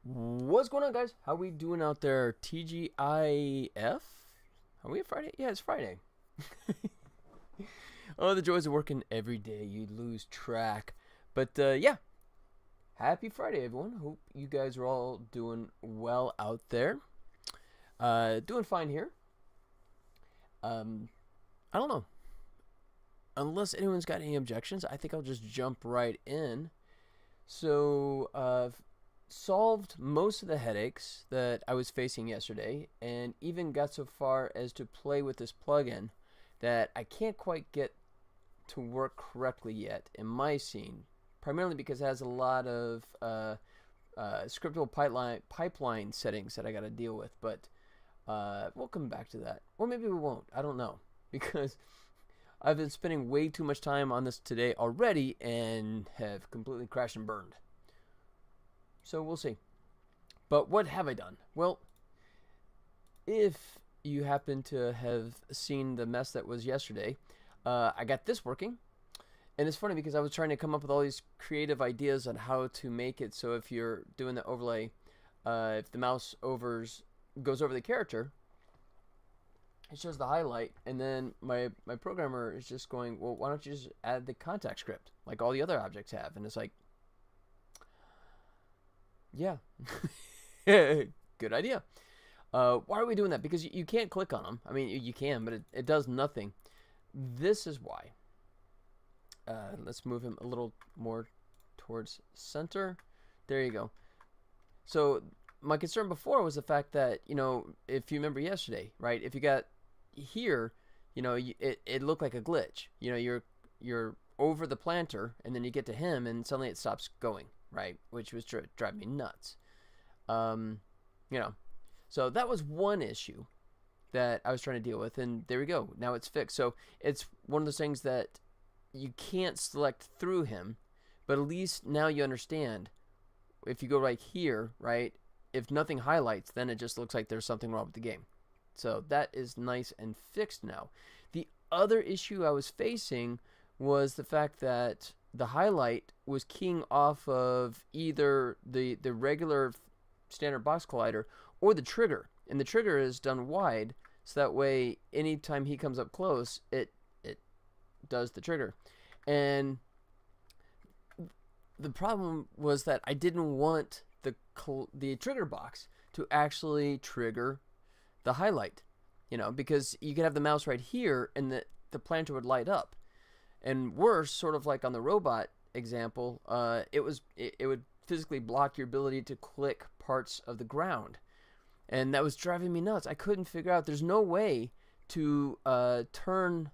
What's going on, guys? How we doing out there? TGIF? Are we at Friday? Yeah, it's Friday. Oh, the joys of working every day. You lose track. But yeah, happy Friday, everyone. Hope you guys are all doing well out there. Doing fine here. I don't know. Unless anyone's got any objections, I think I'll just jump right in. So, solved most of the headaches that I was facing yesterday, and even got so far as to play with this plugin that I can't quite get to work correctly yet in my scene, primarily because it has a lot of scriptable pipeline settings that I got to deal with. But we'll come back to that, or maybe we won't. I don't know because I've been spending way too much time on this today already and have completely crashed and burned. So we'll see. But what have I done? Well, if you happen to have seen the mess that was yesterday, I got this working. And it's funny because I was trying to come up with all these creative ideas on how to make it so if you're doing the overlay, if the mouse goes over the character, it shows the highlight, and then my programmer is just going, well, why don't you just add the contact script like all the other objects have? And it's like, yeah, good idea. Why are we doing that? Because you can't click on them. I mean, you can, but it does nothing. This is why. Let's move him a little more towards center. There you go. So my concern before was the fact that, if you remember yesterday, right? If you got here, it looked like a glitch. You're over the planter, and then you get to him, and suddenly it stops going, right? Which was driving me nuts. Um, you know, so that was one issue that I was trying to deal with, and there we go. Now it's fixed. So it's one of those things that you can't select through him, but at least now you understand. If you go right here, right, if nothing highlights, then it just looks like there's something wrong with the game. So that is nice and fixed now. The other issue I was facing was the fact that the highlight was keying off of either the regular standard box collider or the trigger. And the trigger is done wide, so that way anytime he comes up close, it does the trigger. And the problem was that I didn't want the trigger box to actually trigger the highlight, because you could have the mouse right here and the planter would light up. And worse, sort of like on the robot example, it would physically block your ability to click parts of the ground. And that was driving me nuts. I couldn't figure out, there's no way to turn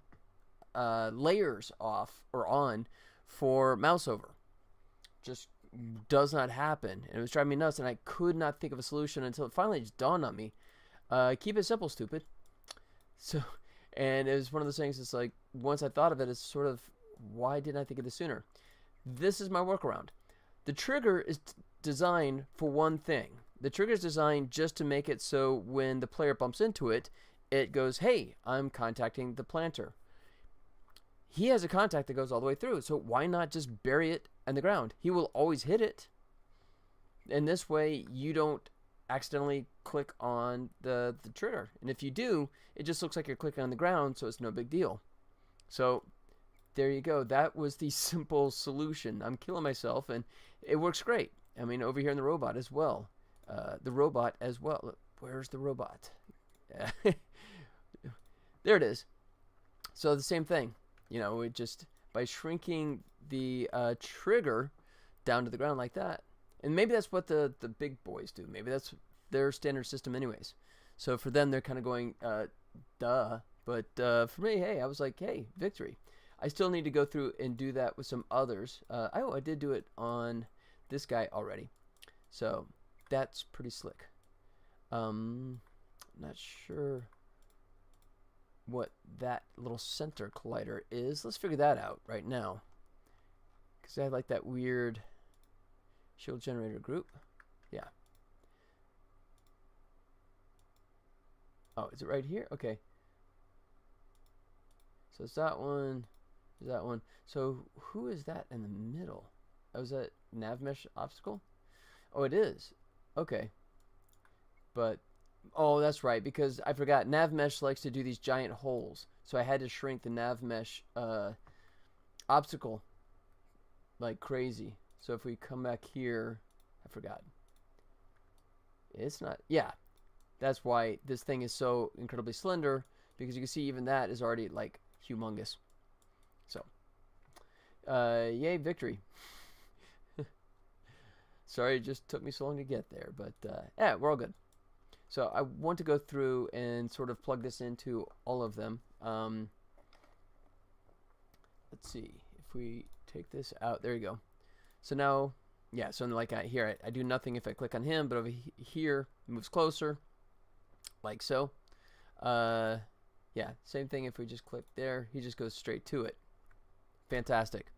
layers off or on for mouse over. Just does not happen. And it was driving me nuts, and I could not think of a solution until it finally just dawned on me. Keep it simple, stupid. So, and it was one of those things. It's like once I thought of it, it's sort of, why didn't I think of this sooner? This is my workaround. The trigger is designed for one thing. The trigger is designed just to make it so when the player bumps into it, it goes, "Hey, I'm contacting the planter." He has a contact that goes all the way through, so why not just bury it in the ground? He will always hit it. And this way, you don't accidentally click on the trigger. And if you do, it just looks like you're clicking on the ground, so it's no big deal. So there you go. That was the simple solution. I'm killing myself, and it works great. I mean, over here in the robot as well. Where's the robot? There it is. So the same thing. It just, by shrinking the trigger down to the ground like that. And maybe that's what the big boys do. Maybe that's their standard system anyways. So for them, they're kind of going, duh. But for me, hey, I was like, hey, victory. I still need to go through and do that with some others. I did do it on this guy already. So that's pretty slick. Not sure what that little center collider is. Let's figure that out right now. Because I like that weird shield generator group. Yeah. Oh, is it right here? Okay. So it's that one. There's that one. So who is that in the middle? Oh, is that nav mesh obstacle? Oh, it is. Okay. But, oh, that's right, because I forgot, NavMesh likes to do these giant holes. So I had to shrink the NavMesh obstacle like crazy. So if we come back here, I forgot. It's not, yeah. That's why this thing is so incredibly slender, because you can see even that is already like humongous. So, yay, victory. Sorry it just took me so long to get there, but yeah, we're all good. So I want to go through and sort of plug this into all of them. Let's see if we take this out. There you go. So now, yeah, so like here, I do nothing if I click on him, but over here, it moves closer, like so. Yeah, same thing if we just click there. He just goes straight to it. Fantastic.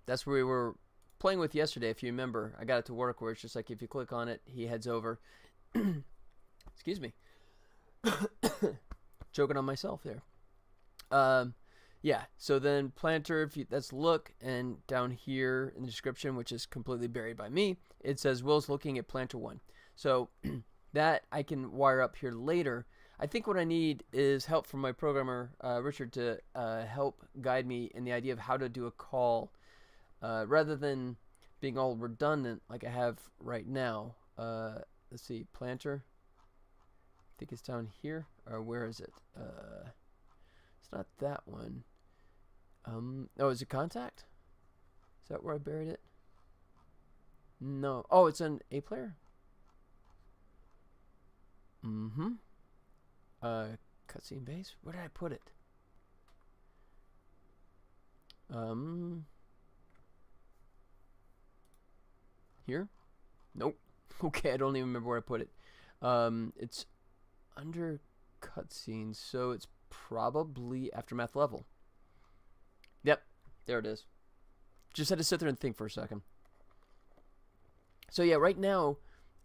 That's where we were playing with yesterday, if you remember. I got it to work where it's just like if you click on it, he heads over. Excuse me. Joking on myself there. Yeah, so then planter, if you, that's look, and down here in the description, which is completely buried by me, it says Will's looking at planter 1. So that I can wire up here later. I think what I need is help from my programmer, Richard, to help guide me in the idea of how to do a call rather than being all redundant like I have right now. Let's see, planter. I think it's down here, or where is it? It's not that one. Oh, is it contact? Is that where I buried it? No. Oh, it's an A player? Mm-hmm. Cutscene base? Where did I put it? Here? Nope. Okay, I don't even remember where I put it. It's under cutscenes, so it's probably Aftermath level. Yep, there it is. Just had to sit there and think for a second. So yeah, right now,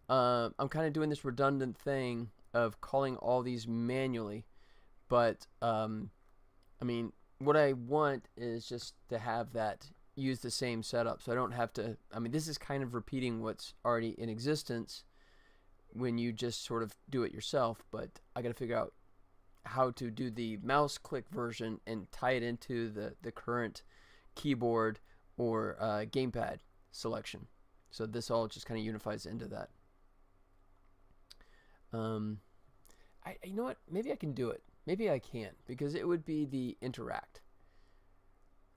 I'm kind of doing this redundant thing of calling all these manually, but I mean, what I want is just to have that use the same setup, so I don't have to. I mean, this is kind of repeating what's already in existence when you just sort of do it yourself, but I got to figure out how to do the mouse click version and tie it into the current keyboard or gamepad selection. So this all just kind of unifies into that. You know what? Maybe I can do it. Maybe I can't, because it would be the interact.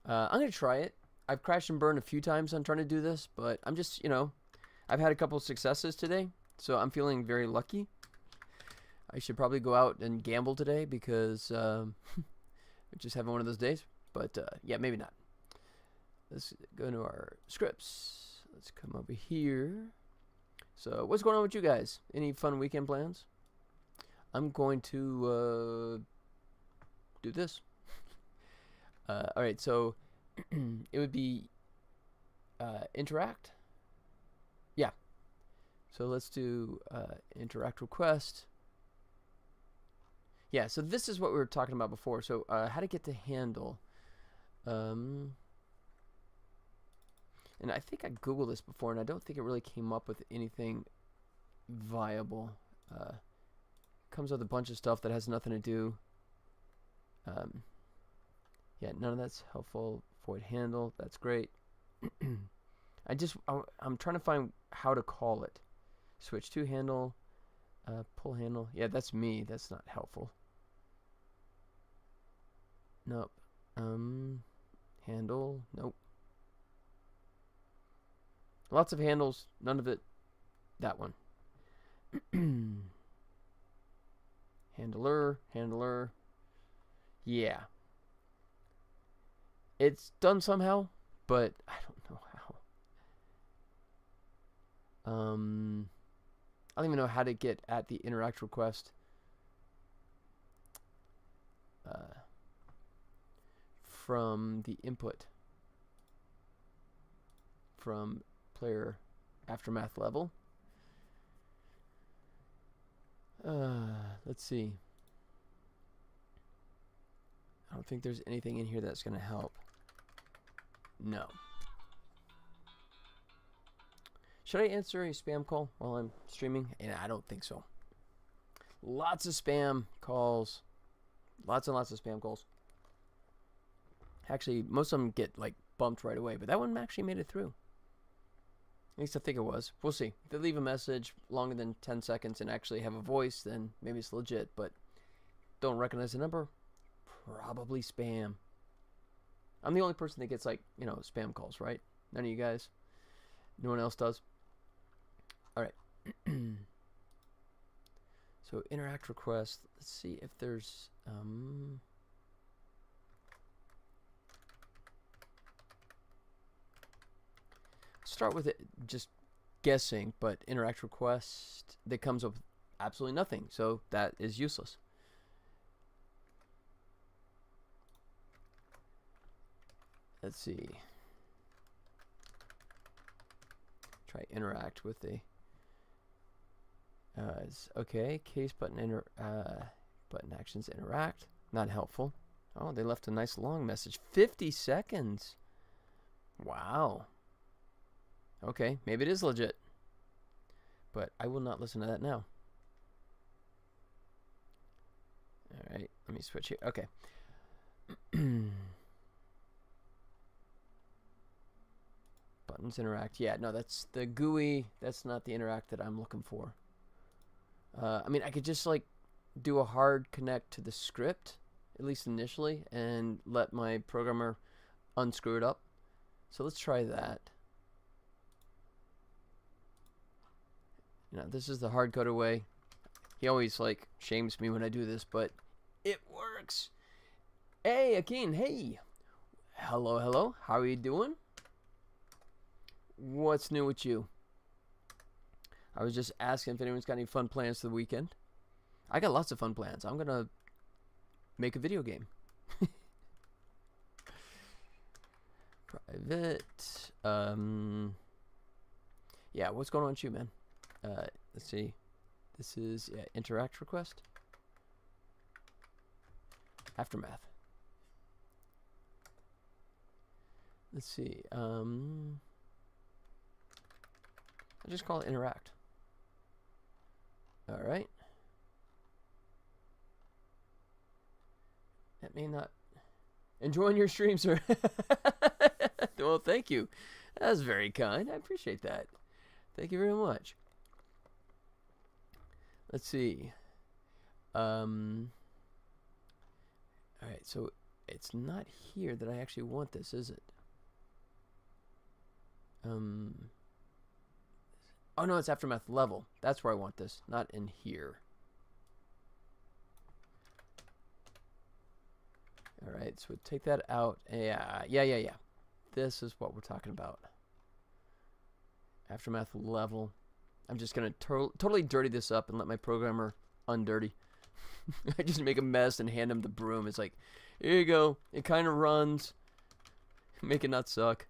I'm going to try it. I've crashed and burned a few times on trying to do this, but I'm just, you know, I've had a couple of successes today, so I'm feeling very lucky. I should probably go out and gamble today because I'm just having one of those days. But yeah, maybe not. Let's go into our scripts. Let's come over here. So what's going on with you guys? Any fun weekend plans? I'm going to do this. All right, so it would be interact. Yeah. So let's do interact request. Yeah, so this is what we were talking about before. So how to get to handle. And I think I Googled this before, and I don't think it really came up with anything viable. Comes with a bunch of stuff that has nothing to do. Yeah, none of that's helpful. Void handle, that's great. I'm trying to find how to call it. Switch to handle, pull handle. Yeah, that's me. That's not helpful. Nope. Handle, nope. Lots of handles, none of it. That one. Handler. Yeah. It's done somehow, but I don't know how. I don't even know how to get at the interact request. From the input. From player aftermath level. Let's see. I don't think there's anything in here that's going to help. No. Should I answer a spam call while I'm streaming? And I don't think so. Lots of spam calls. Lots and lots of spam calls. Actually, most of them get like bumped right away, but that one actually made it through. At least I think it was. We'll see. If they leave a message longer than 10 seconds and actually have a voice, then maybe it's legit, but don't recognize the number, probably spam. I'm the only person that gets, like, you know, spam calls, right? None of you guys? No one else does? All right. So interact request. Let's see if there's start with it just guessing, but interact request that comes up with absolutely nothing, so that is useless. Let's see. Try interact with the okay, case button button actions interact. Not helpful. Oh, they left a nice long message. 50 seconds. Wow. Okay, maybe it is legit. But I will not listen to that now. Alright, let me switch here. Okay. Buttons interact. Yeah, no, that's the GUI. That's not the interact that I'm looking for. I mean, I could just like do a hard connect to the script, at least initially, and let my programmer unscrew it up. So let's try that. You know, this is the hard-coded way. He always like shames me when I do this, but it works. Hey, Akin. Hey. Hello, hello. How are you doing? What's new with you? I was just asking if anyone's got any fun plans for the weekend. I got lots of fun plans. I'm gonna make a video game. Private. Yeah, what's going on with you, man? Let's see. This is interact request. Aftermath. Let's see. I'll just call it interact. All right. That may not. Enjoying your stream, sir. Well, thank you. That's very kind. I appreciate that. Thank you very much. Let's see. All right, so it's not here that I actually want this, is it? Oh no, it's aftermath level. That's where I want this, not in here. All right, so take that out. Yeah. This is what we're talking about. Aftermath level. I'm just gonna totally dirty this up and let my programmer undirty. I just make a mess and hand him the broom. It's like, here you go. It kind of runs. Make it not suck.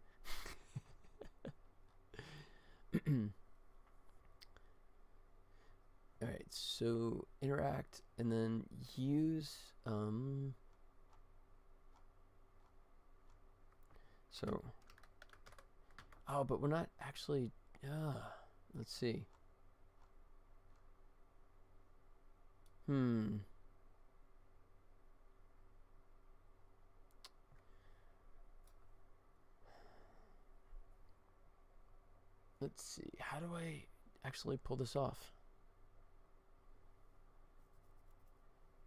All right, so interact and then use so oh, but we're not actually let's see. Let's see. How do I actually pull this off?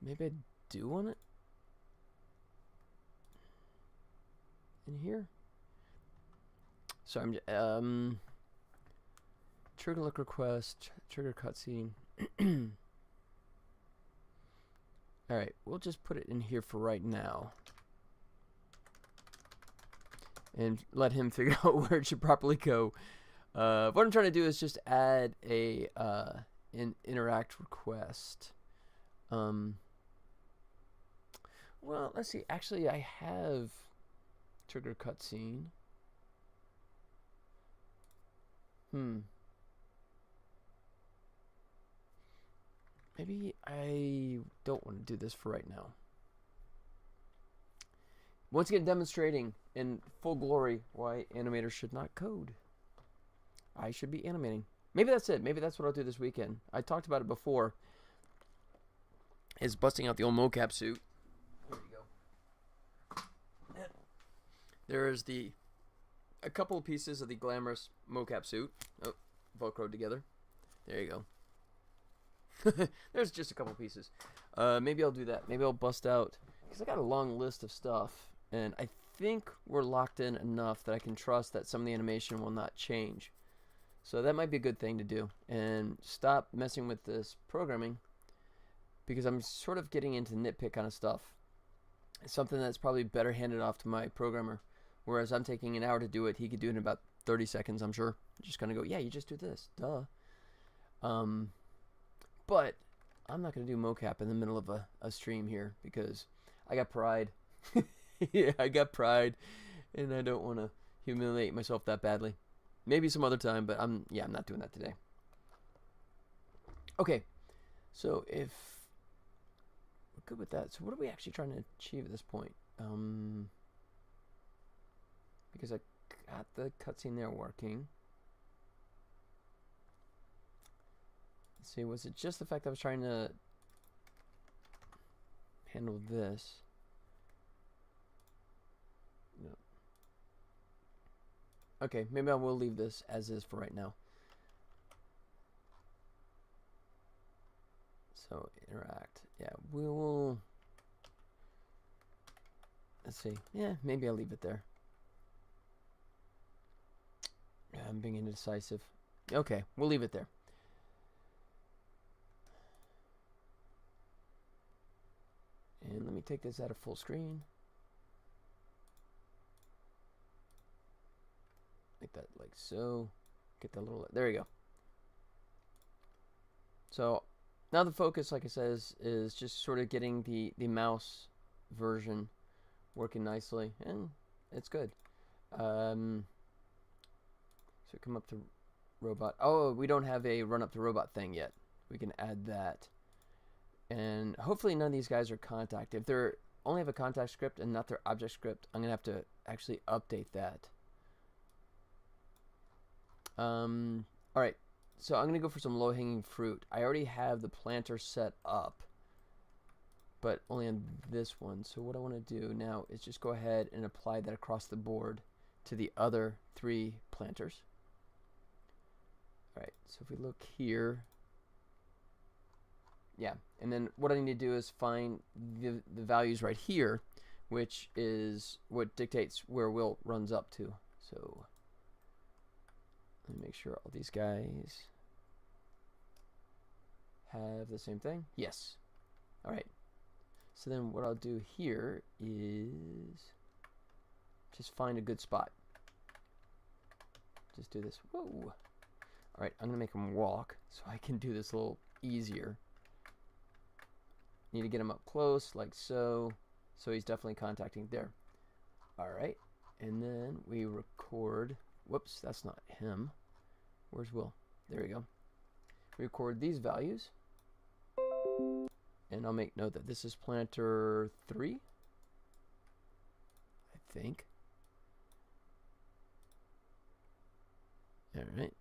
Maybe I do want it in here. So I'm trigger look request, trigger cutscene. All right, we'll just put it in here for right now, and let him figure out where it should properly go. What I'm trying to do is just add a an interact request. Well, let's see. Actually, I have trigger cutscene. Maybe I don't want to do this for right now. Once again, demonstrating in full glory why animators should not code. I should be animating. Maybe that's it. Maybe that's what I'll do this weekend. I talked about it before. Is busting out the old mocap suit. Here we go. There's a couple of pieces of the glamorous mocap suit. Oh, Velcroed together. There you go. There's just a couple pieces. Maybe I'll do that. Maybe I'll bust out, because I got a long list of stuff, and I think we're locked in enough that I can trust that some of the animation will not change. So that might be a good thing to do, and stop messing with this programming, because I'm sort of getting into nitpick kind of stuff. It's something that's probably better handed off to my programmer, whereas I'm taking an hour to do it. He could do it in about 30 seconds, I'm sure. Just kind of go, yeah, you just do this, duh. But I'm not going to do mocap in the middle of a stream here, because I got pride. Yeah, I got pride, and I don't want to humiliate myself that badly. Maybe some other time, but I'm not doing that today. Okay, so if we're good with that, so what are we actually trying to achieve at this point? Because I got the cutscene there working. Let's see, was it just the fact that I was trying to handle this? No. Okay, maybe I will leave this as is for right now. So interact. Yeah, we will. Let's see. Yeah, maybe I'll leave it there. Yeah, I'm being indecisive. Okay, we'll leave it there. And let me take this out of full screen. Make that like so. Get that little, there you go. So now the focus, like I said, is just sort of getting the mouse version working nicely, and it's good. So come up to robot. Oh, we don't have a run up to robot thing yet. We can add that. And hopefully none of these guys are contact. If they're only have a contact script and not their object script, I'm gonna have to actually update that. Alright, so I'm gonna go for some low-hanging fruit. I already have the planter set up, but only on this one. So what I want to do now is just go ahead and apply that across the board to the other 3 planters. Alright, so if we look here, yeah, and then what I need to do is find the values right here, which is what dictates where Will runs up to. So let me make sure all these guys have the same thing. Yes. All right. So then what I'll do here is just find a good spot. Just do this. Whoa. All right, I'm going to make him walk so I can do this a little easier. Need to get him up close, like so. So he's definitely contacting there. All right. And then we record. Whoops, that's not him. Where's Will? There we go. We record these values. And I'll make note that this is planter 3. I think. All right.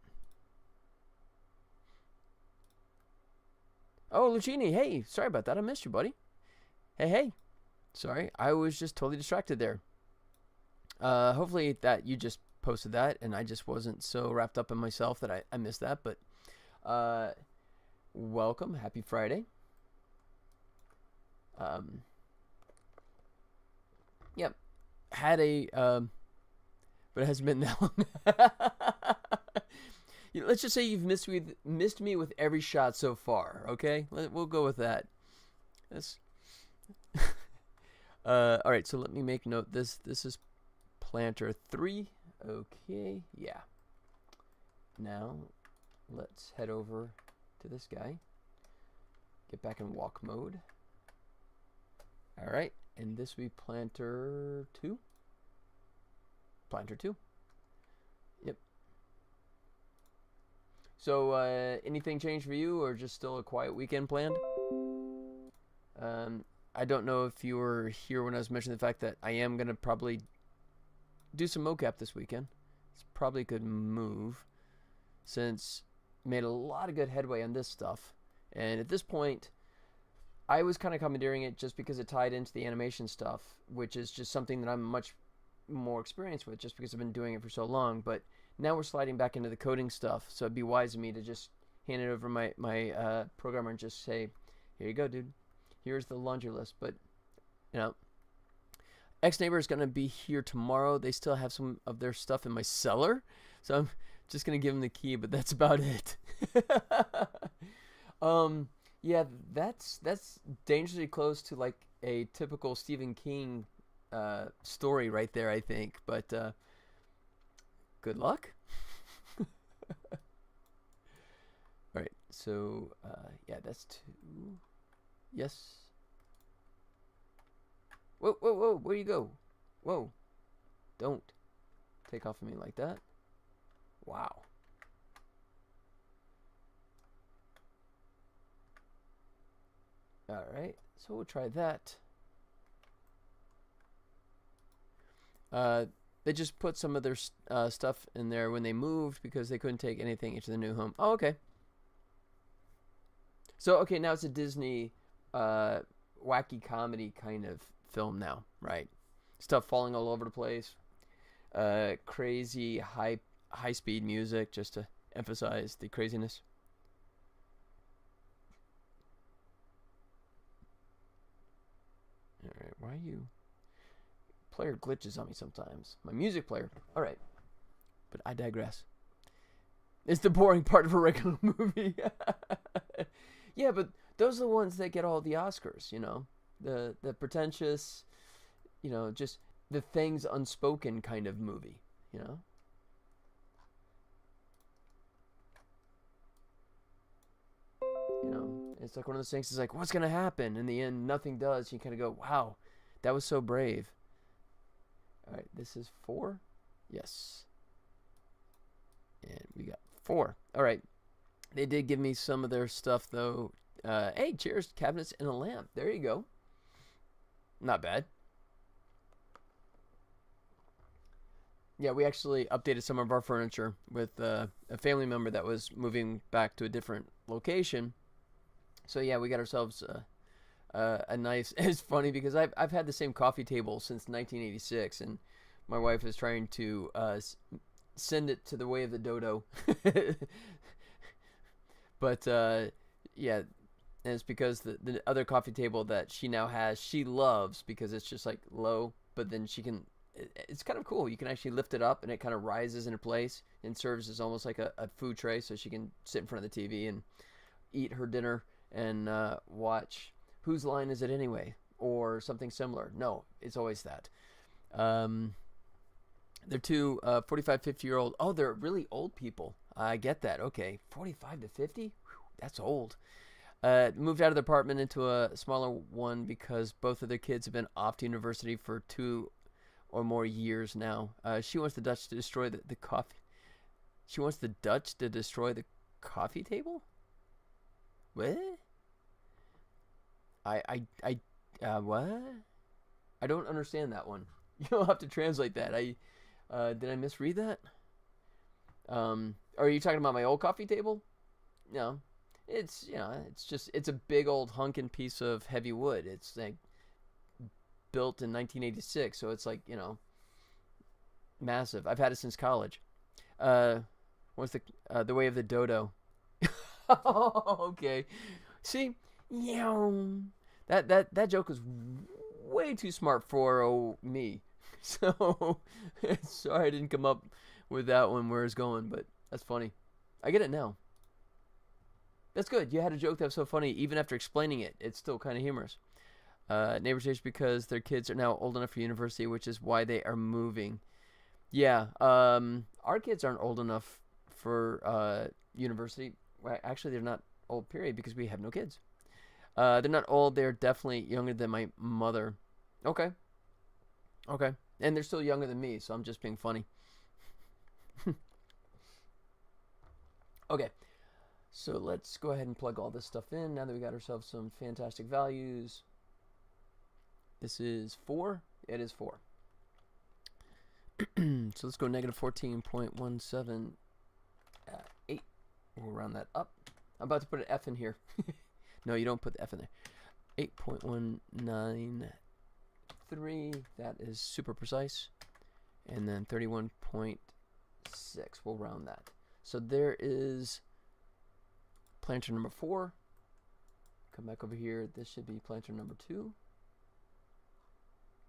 Oh, Lucini, hey, sorry about that. I missed you, buddy. Hey. Sorry, I was just totally distracted there. Hopefully that you just posted that and I just wasn't so wrapped up in myself that I missed that. But welcome. Happy Friday. Yep. Had a, but it hasn't been that long. Let's just say you've missed me with every shot so far. Okay, we'll go with that. That's all right. So let me make note. This is planter 3. Okay, yeah. Now let's head over to this guy. Get back in walk mode. All right, and this will be planter 2. Planter 2. Yep. So, anything changed for you, or just still a quiet weekend planned? I don't know if you were here when I was mentioning the fact that I am going to probably do some mocap this weekend. It's probably a good move. since made a lot of good headway on this stuff. And at this point, I was kind of commandeering it just because it tied into the animation stuff, which is just something that I'm much more experienced with just because I've been doing it for so long. But now we're sliding back into the coding stuff, so it'd be wise of me to just hand it over my programmer and just say, here you go, dude. Here's the laundry list. But, you know, X-Neighbor is going to be here tomorrow. They still have some of their stuff in my cellar, so I'm just going to give them the key, but that's about it. Yeah, that's dangerously close to like a typical Stephen King story right there, I think. But good luck. All right, so yeah, that's 2. Yes. Whoa, whoa, whoa! Where you go? Whoa! Don't take off of me like that. Wow. Alright, so we'll try that. They just put some of their stuff in there when they moved because they couldn't take anything into the new home. Oh, okay. So, okay, now it's a Disney wacky comedy kind of film now, right? Stuff falling all over the place. Crazy high-speed music just to emphasize the craziness. Alright, why are you... Player glitches on me sometimes. My music player. Alright. But I digress. It's the boring part of a regular movie. Yeah, but those are the ones that get all the Oscars, you know? The pretentious, you know, just the things unspoken kind of movie, you know? You know, it's like one of those things. It's like, what's gonna happen? In the end, nothing does. You kind of go, wow, that was so brave. All right, this is 4. Yes, and we got 4. All right, they did give me some of their stuff though. Hey, chairs, cabinets, and a lamp. There you go. Not bad. Yeah, we actually updated some of our furniture with a family member that was moving back to a different location. So yeah, we got ourselves a nice. It's funny because I've had the same coffee table since 1986, and my wife is trying to send it to the way of the dodo. But yeah, and it's because the other coffee table that she now has, she loves because it's just like low, but then she can. It's kind of cool. You can actually lift it up and it kind of rises into place and serves as almost like a food tray, so she can sit in front of the TV and eat her dinner and watch Whose Line Is It Anyway? Or something similar. No, it's always that. They're two 45, 50-year-old. Oh, they're really old people. I get that. Okay, 45 to 50? Whew, that's old. Moved out of the apartment into a smaller one because both of their kids have been off to university for 2 or more years now. She wants the Dutch to destroy the coffee. She wants the Dutch to destroy the coffee table? What? What? I don't understand that one. You'll have to translate that. Did I misread that? Are you talking about my old coffee table? No. It's, you know, it's a big old hunkin' piece of heavy wood. It's like built in 1986, so it's like, you know, massive. I've had it since college. What's the way of the dodo? Okay. See, yeah, that joke was way too smart for me. So sorry I didn't come up with that one where it's going, but that's funny. I get it now. That's good. You had a joke that was so funny, even after explaining it, it's still kind of humorous. Neighbors changed because their kids are now old enough for university, which is why they are moving. Yeah, our kids aren't old enough for university. Well, actually, they're not old, period, because we have no kids. They're not old. They're definitely younger than my mother. Okay. Okay. And they're still younger than me, so I'm just being funny. Okay. So let's go ahead and plug all this stuff in now that we got ourselves some fantastic values. This is 4. It is 4. So let's go negative 14.17. 8. We'll round that up. I'm about to put an F in here. No, you don't put the F in there. 8.193. That is super precise. And then 31.6. We'll round that. So there is planter number 4. Come back over here. This should be planter number 2.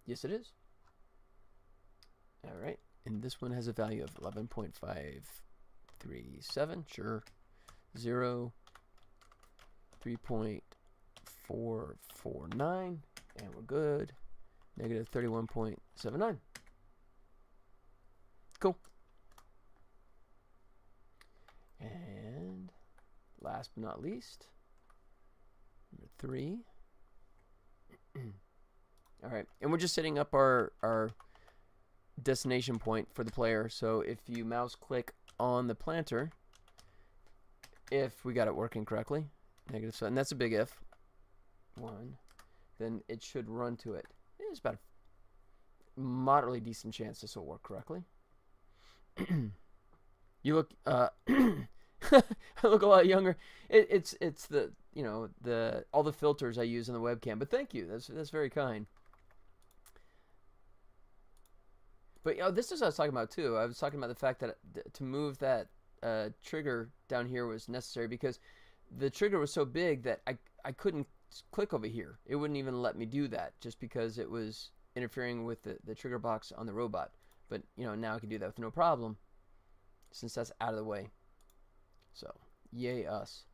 Yes, it is. All right. And this one has a value of 11.537. Sure. 0. 3.449. And we're good. Negative 31.79. Cool. And last but not least, number 3. All right, and we're just setting up our destination point for the player. So if you mouse click on the planter, if we got it working correctly, -7, and that's a big if, 1, then it should run to it. It's about a moderately decent chance this will work correctly. You look, I look a lot younger. It's the, you know, all the filters I use on the webcam. But thank you. That's very kind. But you know, this is what I was talking about too. I was talking about the fact that to move that trigger down here was necessary because the trigger was so big that I couldn't click over here. It wouldn't even let me do that just because it was interfering with the trigger box on the robot. But you know, now I can do that with no problem since that's out of the way. So yay us.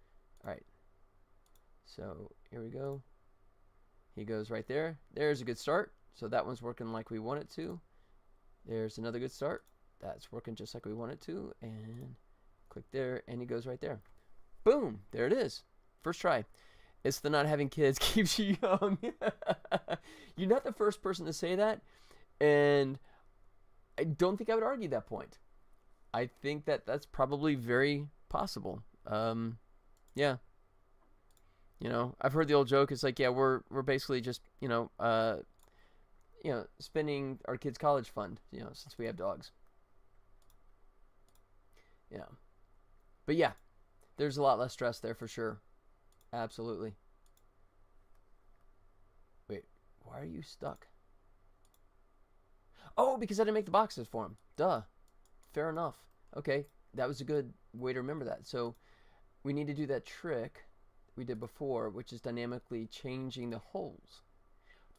All right, so here we go. He goes right there. There's a good start. So that one's working like we want it to. There's another good start. That's working just like we want it to. And click there, and he goes right there. Boom, there it is. First try. It's the not having kids keeps you young. You're not the first person to say that, and I don't think I would argue that point. I think that that's probably very possible. Yeah. You know, I've heard the old joke. It's like, yeah, we're basically just, you know, spending our kids' college fund, you know, since we have dogs. Yeah. But yeah, there's a lot less stress there for sure. Absolutely. Wait, why are you stuck? Oh, because I didn't make the boxes for him. Duh. Fair enough. Okay, that was a good way to remember that. So we need to do that trick we did before, which is dynamically changing the holes.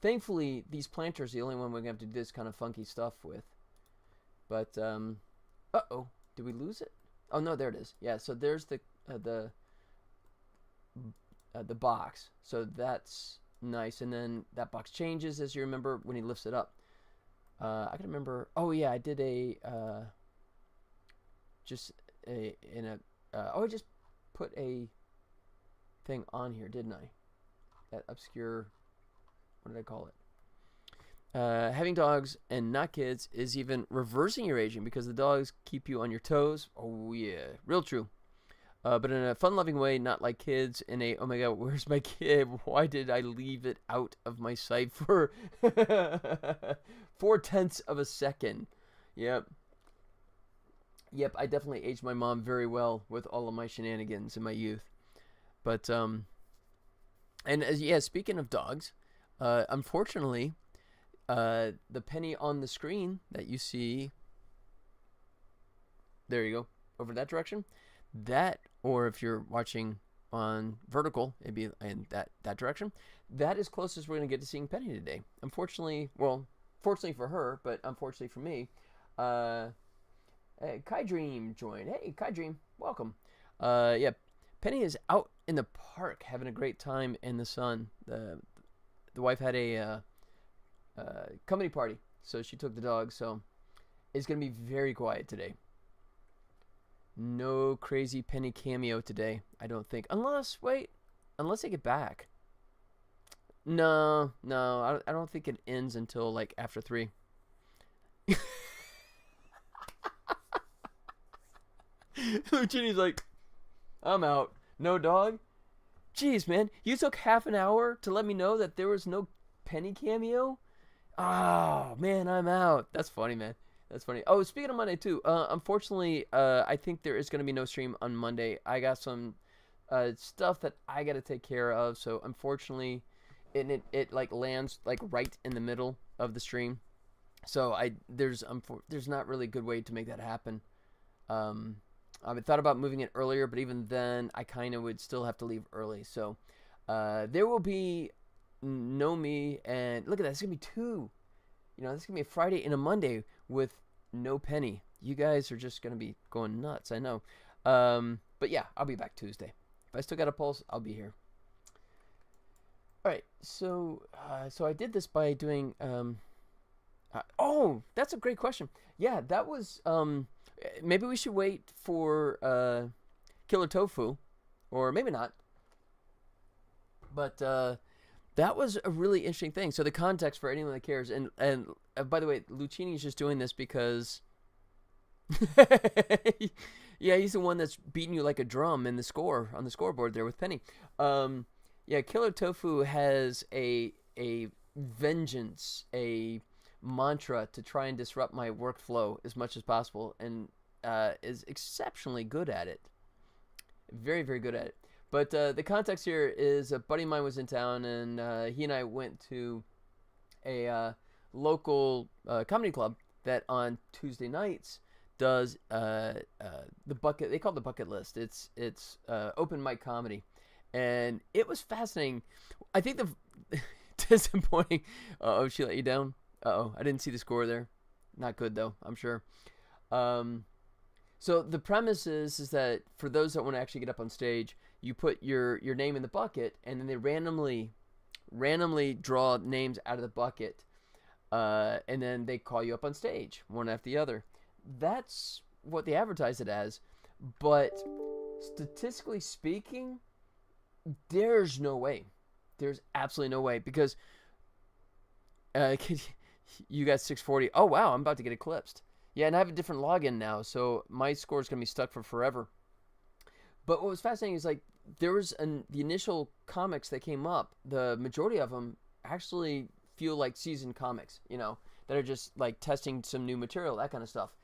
Thankfully, these planters are the only one we're going to have to do this kind of funky stuff with. But, uh-oh, did we lose it? Oh, no, there it is. Yeah, so there's the box. So that's nice. And then that box changes, as you remember, when he lifts it up. I can remember, oh, yeah, I did I just put a thing on here, didn't I? That obscure, what did I call it? Having dogs and not kids is even reversing your aging because the dogs keep you on your toes. Oh yeah, real true. But in a fun-loving way, not like kids in a, oh my god, where's my kid? Why did I leave it out of my sight for 0.4 of a second? Yep. Yep, I definitely aged my mom very well with all of my shenanigans in my youth. But, and yeah, speaking of dogs, unfortunately, the penny on the screen that you see, there you go, over that direction, that, or if you're watching on vertical, it'd be in that direction, that is closest we're going to get to seeing Penny today. Unfortunately, well, fortunately for her, but unfortunately for me, Kai Dream joined. Hey, Kai Dream, welcome. Yeah, Penny is out in the park having a great time in the sun. The wife had a company party, so she took the dog. So it's gonna be very quiet today. No crazy Penny cameo today, I don't think. Unless they get back. No, I don't think it ends until like after 3. Luchini's like, I'm out. No dog? Jeez, man. You took half an hour to let me know that there was no Penny cameo? Oh, man, I'm out. That's funny, man. That's funny. Oh, speaking of Monday too, unfortunately, I think there is going to be no stream on Monday. I got some stuff that I got to take care of, so unfortunately, it like lands like right in the middle of the stream. So there's not really a good way to make that happen. I thought about moving it earlier, but even then, I kind of would still have to leave early. So there will be no me, and look at that. It's gonna be two. This is gonna be a Friday and a Monday with no Penny. You guys are just gonna be going nuts. I know. But yeah, I'll be back Tuesday. If I still got a pulse, I'll be here. All right. So I did this by doing. Oh, that's a great question. Yeah, that was. Maybe we should wait for Killer Tofu, or maybe not. But that was a really interesting thing. So the context for anyone that cares, and by the way, Lucchini's just doing this because, yeah, he's the one that's beating you like a drum in the score on the scoreboard there with Penny. Yeah, Killer Tofu has a vengeance, a mantra to try and disrupt my workflow as much as possible, and is exceptionally good at it. Very, very good at it. But the context here is a buddy of mine was in town, and he and I went to a local comedy club that on Tuesday nights does the bucket. They call it the bucket list. It's open mic comedy, and it was fascinating. I think the disappointing. Oh, she let you down. I didn't see the score there. Not good though, I'm sure. So the premise is that for those that want to actually get up on stage, you put your name in the bucket, and then they randomly draw names out of the bucket, and then they call you up on stage one after the other. That's what they advertise it as, but statistically speaking, there's no way. There's absolutely no way, because you got 640. Oh wow, I'm about to get eclipsed. Yeah, and I have a different login now, so my score is going to be stuck for forever. But what was fascinating is, like, there was the initial comics that came up, the majority of them actually feel like seasoned comics, that are just, like, testing some new material, that kind of stuff.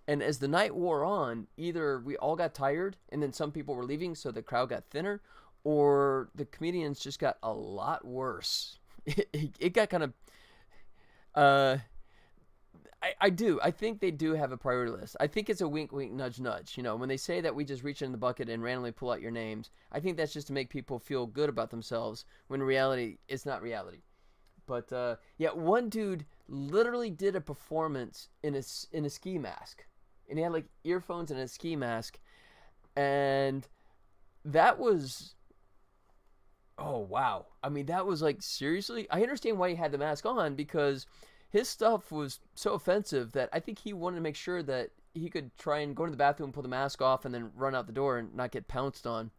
And as the night wore on, either we all got tired, and then some people were leaving, so the crowd got thinner, or the comedians just got a lot worse. It got kind of... I think they do have a priority list. I think it's a wink, wink, nudge, nudge. When they say that we just reach in the bucket and randomly pull out your names, I think that's just to make people feel good about themselves, when in reality, it's not reality. But, yeah, one dude literally did a performance in a ski mask. And he had, like, earphones and a ski mask. And that was... Oh, wow. I mean, that was, like, seriously? I understand why he had the mask on, because... his stuff was so offensive that I think he wanted to make sure that he could try and go to the bathroom, pull the mask off, and then run out the door and not get pounced on.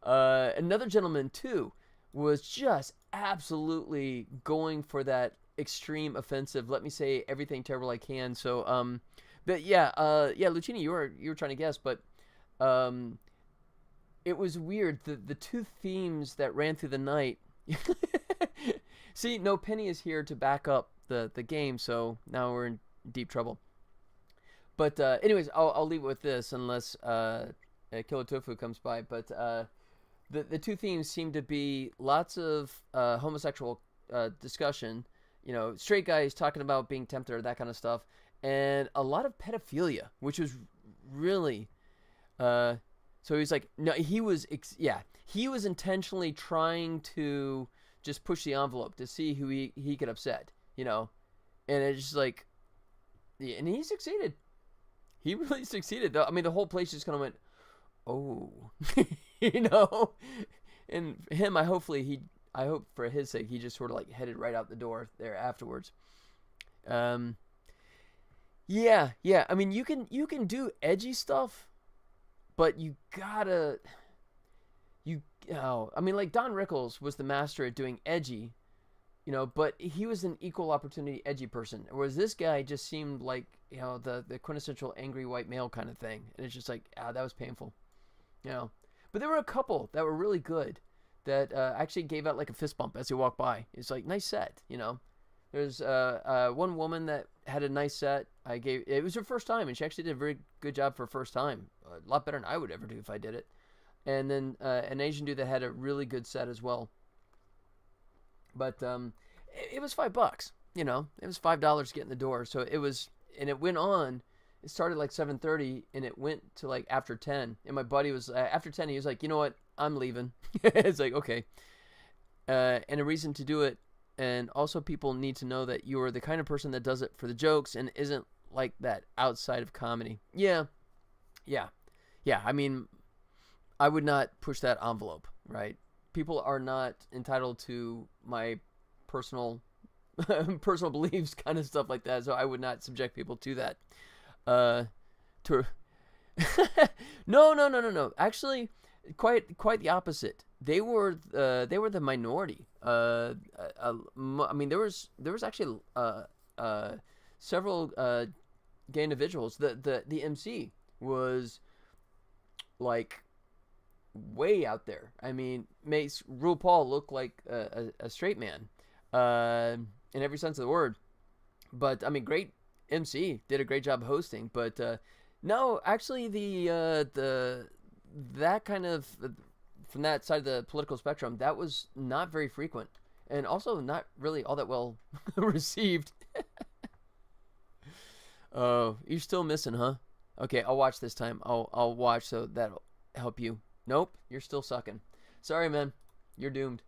Another gentleman, too, was just absolutely going for that extreme offensive, let me say everything terrible I can. So, but yeah, Lucchini, you were trying to guess, but it was weird. The two themes that ran through the night... See, no Penny is here to back up the game, so now we're in deep trouble. But anyways, I'll leave it with this unless Killer Tofu comes by. But the two themes seem to be lots of homosexual discussion, straight guys talking about being tempted or that kind of stuff, and a lot of pedophilia, which was really... so he's like, no, he was intentionally trying to... just push the envelope to see who he could upset, and it's just like, yeah, and he succeeded. He really succeeded. I mean, the whole place just kind of went, oh, and him, I hope for his sake, he just sort of like headed right out the door there afterwards. Yeah. I mean, you can do edgy stuff, but you gotta, I mean, like Don Rickles was the master at doing edgy, but he was an equal opportunity edgy person. Whereas this guy just seemed like, the quintessential angry white male kind of thing. And it's just like, that was painful, But there were a couple that were really good that actually gave out like a fist bump as he walked by. It's like, nice set, There's one woman that had a nice set. It was her first time, and she actually did a very good job for her first time. A lot better than I would ever do if I did it. And then an Asian dude that had a really good set as well. But it was $5. You know, it was $5 to get in the door. So it was, and it went on. It started like 7:30, and it went to like after 10. And my buddy was after 10. He was like, you know what? I'm leaving. It's like, okay. And a reason to do it. And also, people need to know that you are the kind of person that does it for the jokes and isn't like that outside of comedy. Yeah. I mean, I would not push that envelope, right? People are not entitled to my personal personal beliefs, kind of stuff like that. So I would not subject people to that. To no. Actually, quite the opposite. They were the minority. I mean, there was actually several gay individuals. The MC was like way out there. I mean, makes RuPaul look like a straight man in every sense of the word. But I mean, great MC, did a great job hosting. But no, actually, the that kind of from that side of the political spectrum, that was not very frequent, and also not really all that well received. Oh, you're still missing, huh? Okay, I'll watch this time. I'll watch, so that'll help you. Nope, you're still sucking. Sorry, man. You're doomed.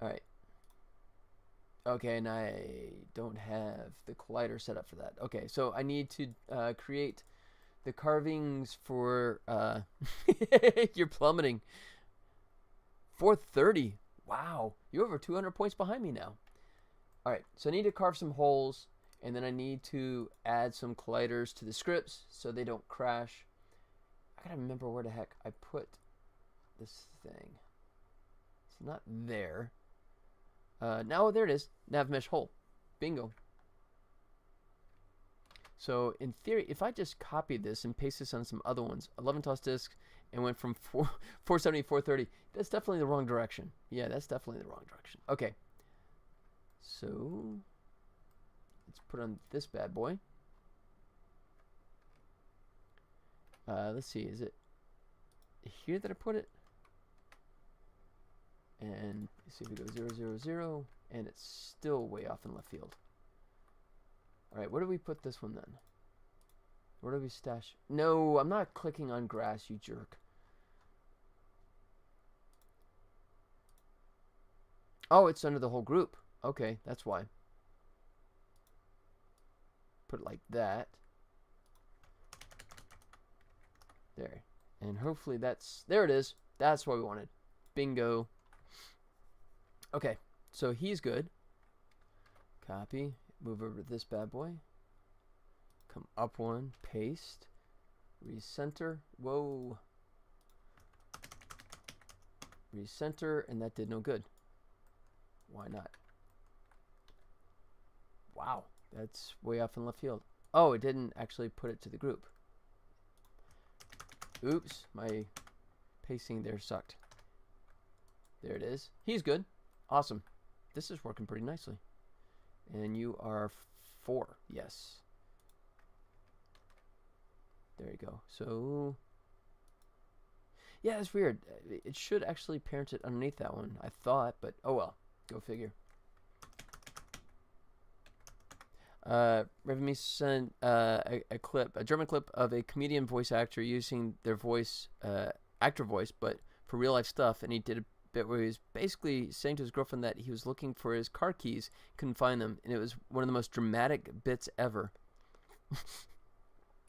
All right. Okay, and I don't have the collider set up for that. Okay, so I need to create the carvings for you're plummeting. 430. Wow, you're over 200 points behind me now. All right, so I need to carve some holes, and then I need to add some colliders to the scripts so they don't crash. I gotta remember where the heck I put this thing. It's not there. Now there it is. Nav mesh hole. Bingo. So in theory, if I just copied this and paste this on some other ones, 11 toss disc, and went from 470 to 430, that's definitely the wrong direction. Yeah, that's definitely the wrong direction. Okay. So let's put on this bad boy. Let's see, is it here that I put it? And see if we go 0, 0, 0, and it's still way off in left field. All right, where do we put this one then? Where do we stash? No, I'm not clicking on grass, you jerk. Oh, it's under the whole group. Okay, that's why. Put it like that. There. And hopefully that's... There it is. That's what we wanted. Bingo. Okay, so he's good. Copy. Move over to this bad boy. Come up one. Paste. Recenter. Whoa. Recenter, and that did no good. Why not? Wow, that's way off in left field. Oh, it didn't actually put it to the group. Oops, my pasting there sucked. There it is. He's good. Awesome. This is working pretty nicely. And you are 4. Yes. There you go. So, yeah, it's weird. It should actually parent it underneath that one, I thought, but oh well. Go figure. Revemy sent a clip, a German clip of a comedian voice actor using their voice, actor voice, but for real life stuff, and he did a bit where he was basically saying to his girlfriend that he was looking for his car keys, couldn't find them, and it was one of the most dramatic bits ever.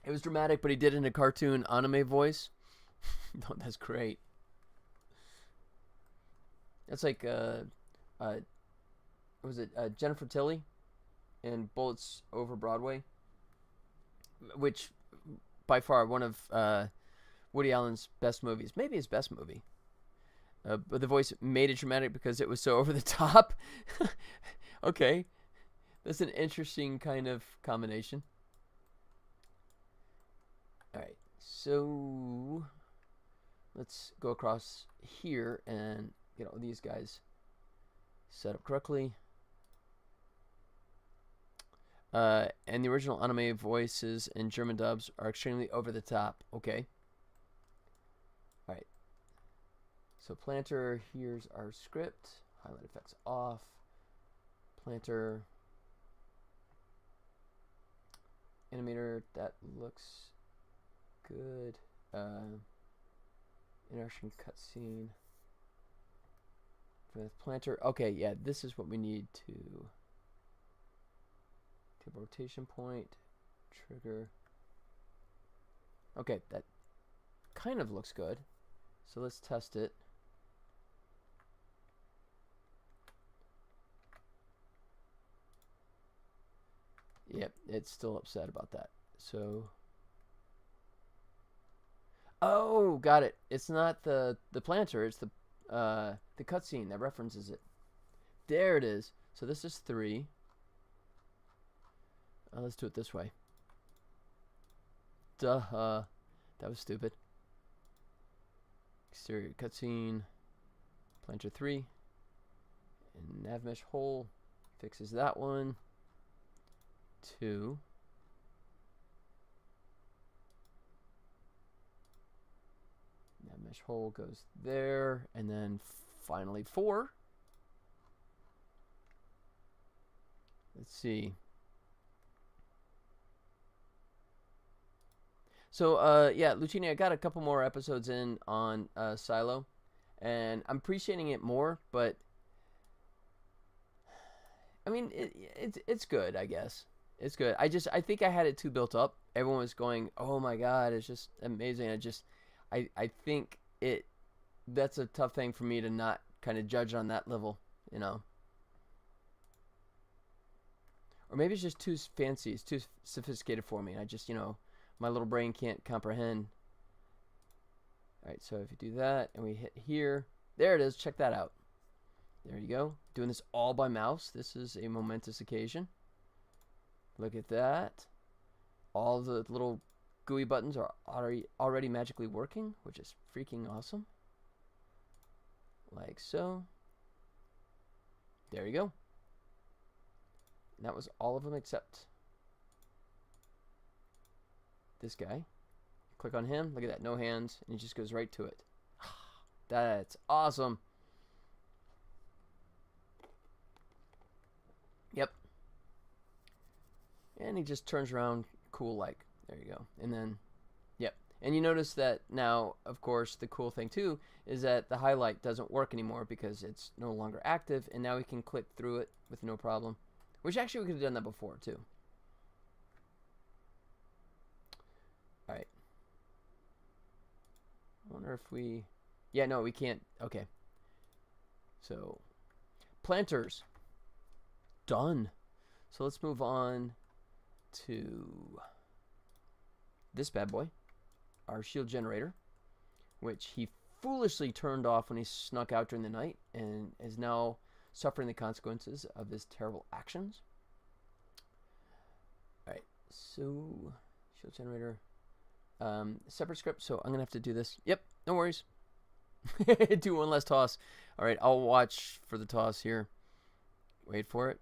It was dramatic, but he did it in a cartoon anime voice. Oh, that's great. That's like what was it, Jennifer Tilly in Bullets Over Broadway, which by far one of Woody Allen's best movies, maybe his best movie. But the voice made it dramatic because it was so over the top. Okay, that's an interesting kind of combination. All right, so let's go across here and get all these guys set up correctly. And the original anime voices and German dubs are extremely over the top. Okay. All right. So planter, here's our script. Highlight effects off. Planter. Animator, that looks good. Interaction cutscene. With planter. Okay, yeah, this is what we need to. Table rotation point. Trigger. Okay, that kind of looks good. So let's test it. Yep, it's still upset about that. So, oh, got it. It's not the planter. It's the cutscene that references it. There it is. So this is 3. Let's do it this way. Duh. That was stupid. Exterior cutscene. Planter 3. And nav mesh hole fixes that one. 2. That mesh hole goes there, and then finally 4. Let's see. So yeah, Lucini, I got a couple more episodes in on Silo, and I'm appreciating it more, but I mean it's good, I guess. It's good. I think I had it too built up. Everyone was going, "Oh my god, it's just amazing." I think that's a tough thing for me to not kind of judge on that level, you know. Or maybe it's just too fancy. It's too sophisticated for me. I just, you know, my little brain can't comprehend. All right, so if you do that and we hit here, there it is. Check that out. There you go. Doing this all by mouse. This is a momentous occasion. Look at that. All the little GUI buttons are already magically working, which is freaking awesome. Like so. There you go. And that was all of them except this guy. Click on him. Look at that. No hands. And he just goes right to it. That's awesome. Yep. And he just turns around cool like. There you go. And then, yep. And you notice that now, of course, the cool thing too is that the highlight doesn't work anymore because it's no longer active. And now we can click through it with no problem. Which actually we could have done that before too. Alright. I wonder if we... Yeah, no, we can't. Okay. So, planters. Done. So let's move on to this bad boy. Our shield generator. Which he foolishly turned off when he snuck out during the night. And is now suffering the consequences of his terrible actions. Alright. So, shield generator. Separate script, so I'm gonna have to do this. Yep, no worries. Do one less toss. Alright, I'll watch for the toss here. Wait for it.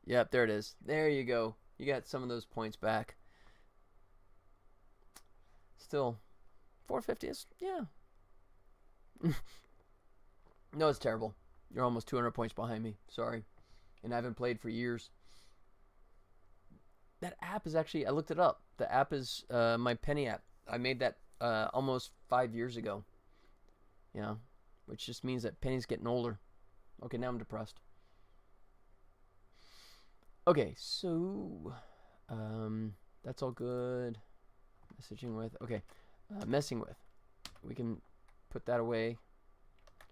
Yep, there it is. There you go. You got some of those points back. Still, 450 is, yeah. No, it's terrible. You're almost 200 points behind me. Sorry. And I haven't played for years. That app is actually, I looked it up. The app is my Penny app. I made that almost 5 years ago. Yeah. Which just means that Penny's getting older. Okay, now I'm depressed. Okay, so that's all good. Messaging with. Okay. Messing with. We can put that away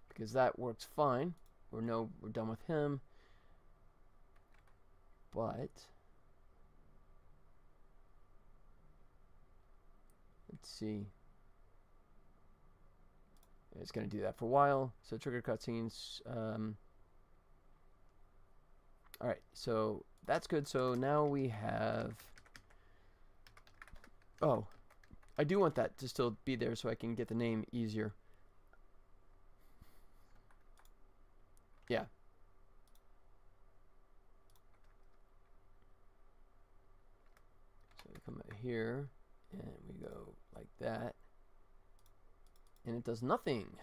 because that works fine. We're done with him. But let's see. It's going to do that for a while. So trigger cutscenes. All right, so that's good. So now we have. Oh, I do want that to still be there so I can get the name easier. Yeah. here, and we go like that, and it does nothing.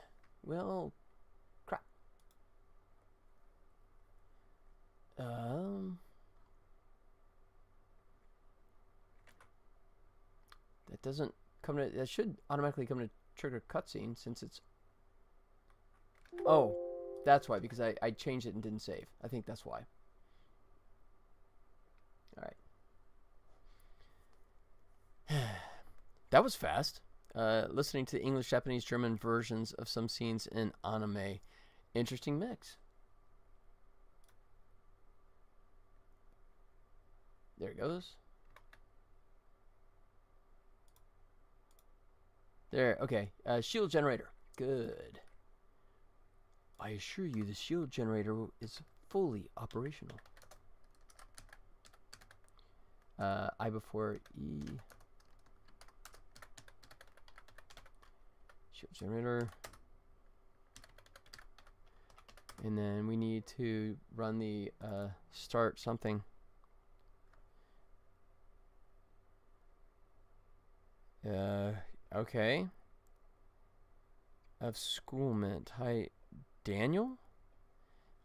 Well, crap. That doesn't come to. That should automatically come to trigger cutscene since it's. Oh, that's why, because I changed it and didn't save. I think that's why. All right. That was fast. Listening to the English, Japanese, German versions of some scenes in anime. Interesting mix. There it goes. There, okay. Shield generator. Good. I assure you the shield generator is fully operational. I before E. Shield generator. And then we need to run the start something. Okay. Of schoolment. Hi, Daniel?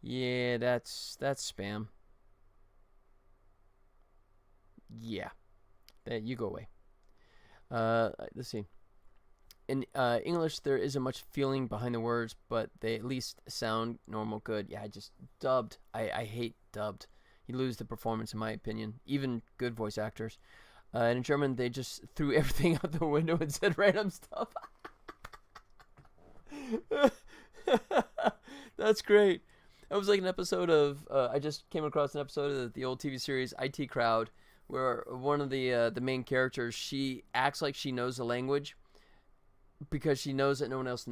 Yeah, that's spam. Yeah. You go away. Let's see. In English, there isn't much feeling behind the words, but they at least sound normal good. Yeah, I just dubbed. I hate dubbed. You lose the performance, in my opinion. Even good voice actors. And in German, they just threw everything out the window and said random stuff. That's great. That was like an episode of. I just came across an episode of the old TV series IT Crowd, where one of the main characters, she acts like she knows the language because she knows that no one else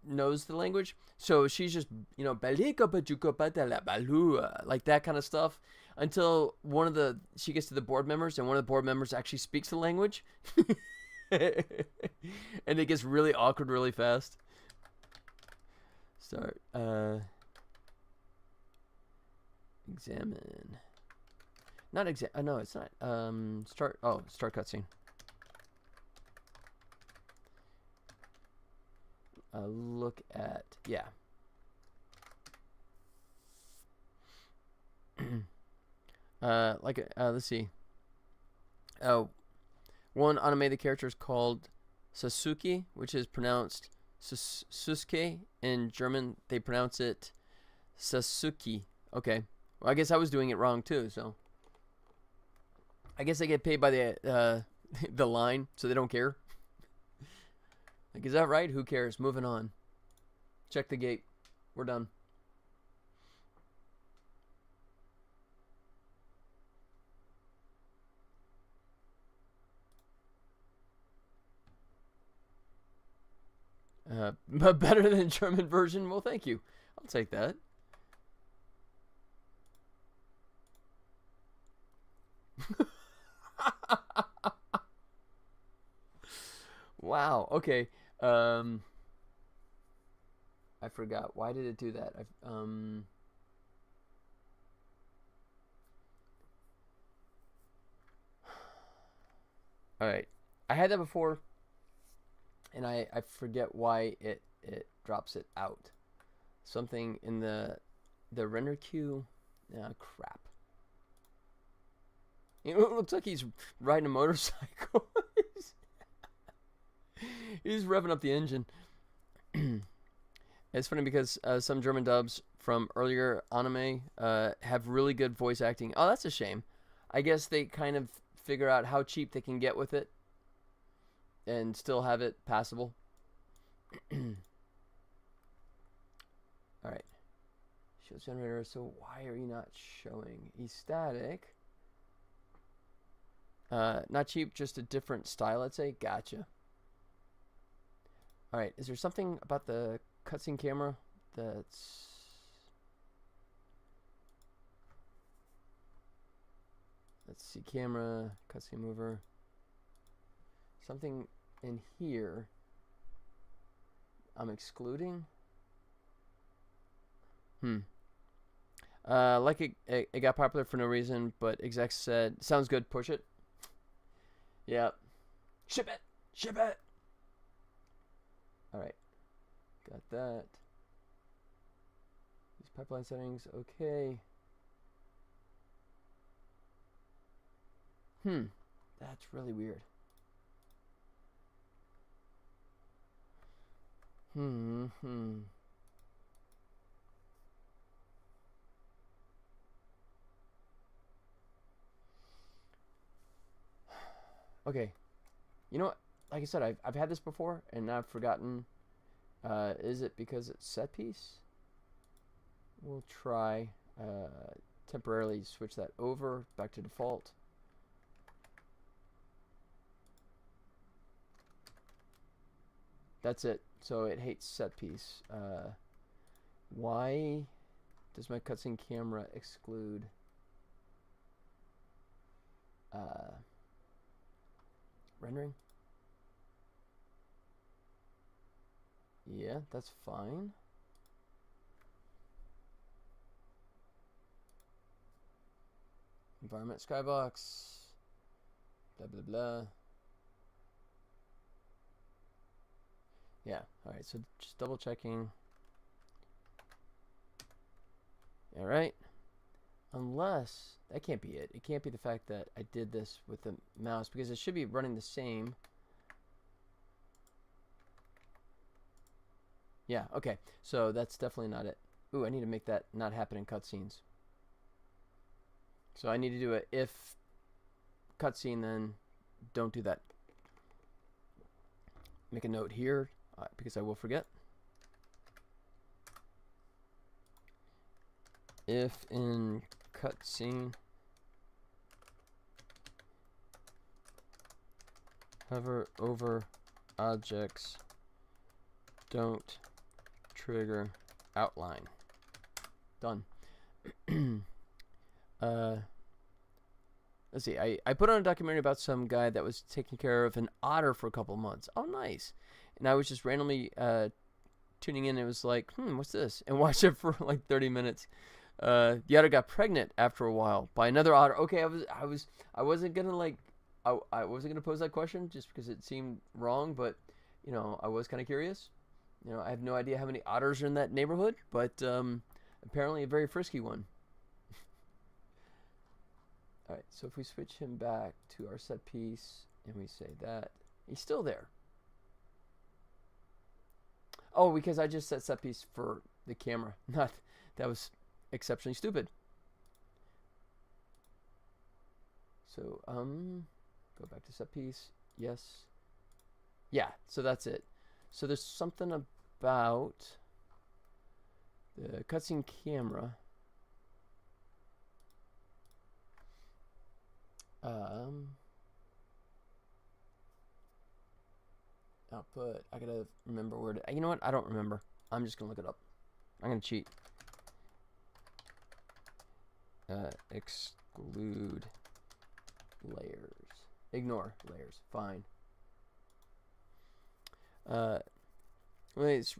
knows the language. So she's just, like that kind of stuff until she gets to the board members, and one of the board members actually speaks the language. And it gets really awkward really fast. Start. Examine. Not exam. No, it's not. Start. Oh, start cutscene. Look at. Yeah. Let's see. One anime, the character is called Sasuke, which is pronounced Susuke. In German, they pronounce it Sasuke. Okay. Well, I guess I was doing it wrong too, so. I guess they get paid by the the line, so they don't care. Like, is that right? Who cares? Moving on. Check the gate. We're done. Better than German version? Well, thank you. I'll take that. Wow. Okay. I forgot. Why did it do that? All right. I had that before, and I forget why it drops it out. Something in the render queue. Crap. It looks like he's riding a motorcycle. He's revving up the engine. It's funny because some German dubs from earlier anime have really good voice acting. Oh, that's a shame. I guess they kind of figure out how cheap they can get with it and still have it passable. Alright. Shield generator, so why are you not showing? He's static. Not cheap, just a different style, I'd say. Gotcha. Alright, is there something about the cutscene camera that's... Let's see, camera, cutscene mover. Something in here I'm excluding? Like it got popular for no reason, but execs said, sounds good, push it. Yep. Ship it. Ship it. All right. Got that. These pipeline settings. Okay. That's really weird. Okay. You know what? Like I said, I've had this before, and I've forgotten. Is it because it's set piece? We'll try temporarily switch that over back to default. That's it. So it hates set piece. Why does my cutscene camera exclude rendering? Yeah, that's fine. Environment skybox. Blah blah blah. Yeah, alright, so just double checking. Alright. Unless, that can't be it. It can't be the fact that I did this with the mouse, because it should be running the same. Yeah, okay. So that's definitely not it. Ooh, I need to make that not happen in cutscenes. So I need to do a if cutscene, then don't do that. Make a note here, because I will forget. If in cutscene hover over objects, don't trigger outline. Done. Let's see. I put on a documentary about some guy that was taking care of an otter for a couple months. Oh, nice. And I was just randomly tuning in. And it was like, what's this? And watched it for like 30 minutes. The otter got pregnant after a while by another otter. Okay, I wasn't gonna like, I wasn't gonna pose that question just because it seemed wrong, but you know, I was kind of curious. You know, I have no idea how many otters are in that neighborhood, but apparently a very frisky one. All right, so if we switch him back to our set piece and we say that, he's still there. Oh, because I just set piece for the camera. Not, that was exceptionally stupid. So, go back to set piece. Yes. Yeah, so that's it. So there's something about the cutscene camera. Output. I gotta remember where to. You know what? I don't remember. I'm just gonna look it up. I'm gonna cheat. Exclude layers. Ignore layers. Fine. What's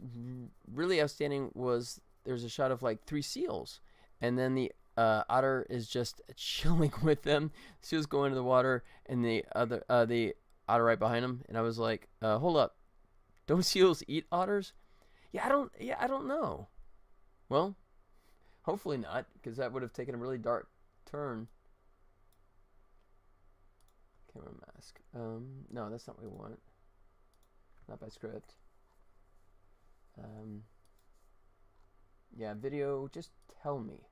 really outstanding was there's a shot of like 3 seals, and then the otter is just chilling with them. Seals go into the water, and the otter right behind him. And I was like, hold up, don't seals eat otters? Yeah, I don't know. Well, hopefully not, because that would have taken a really dark turn. Camera mask. No, that's not what we want. Not by script. Yeah, video, just tell me.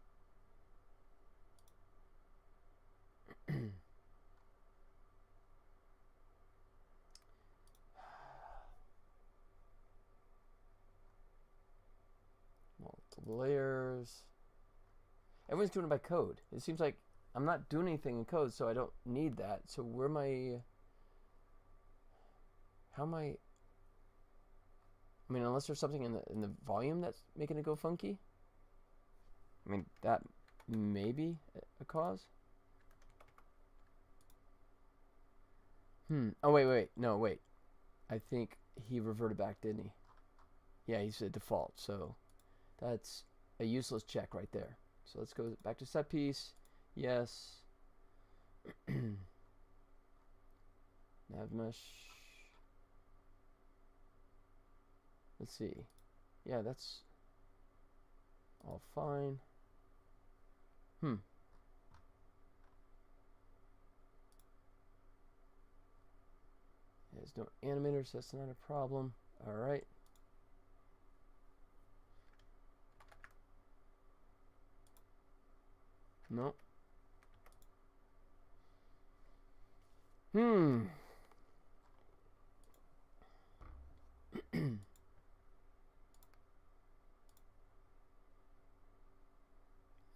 Multiple layers. Everyone's doing it by code. It seems like I'm not doing anything in code, so I don't need that. So where am I? How am I? I mean, unless there's something in the volume that's making it go funky. I mean, that may be a cause. Oh, wait. No, wait. I think he reverted back, didn't he? Yeah, he's a default, so that's a useless check right there. So let's go back to set piece. Yes. Nav mesh. Let's see. Yeah, that's all fine. There's no animators, that's not a problem. Alright. No. In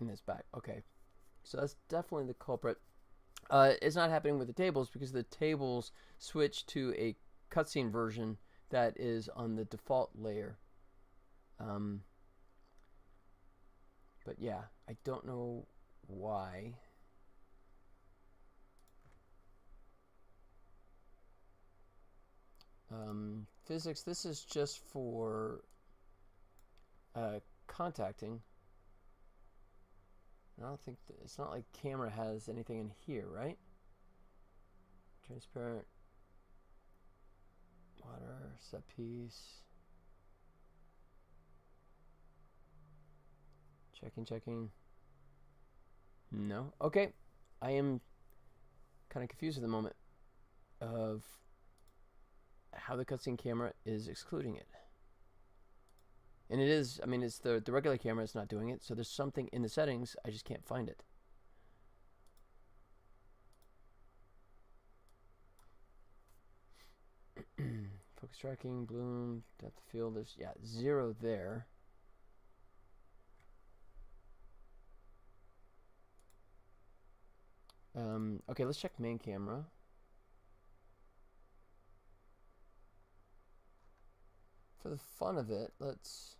this back. Okay. So that's definitely the culprit. It's not happening with the tables because the tables switch to a cutscene version that is on the default layer. But yeah, I don't know why. Physics, this is just for contacting. I don't think it's not like camera has anything in here, right? Transparent water set piece. Checking. No. Okay. I am kind of confused at the moment of how the cutscene camera is excluding it. And it is, I mean, it's the regular camera is not doing it, so there's something in the settings, I just can't find it. Focus tracking, bloom, depth of field, there's, yeah, 0 there. Okay, let's check main camera. For the fun of it, let's...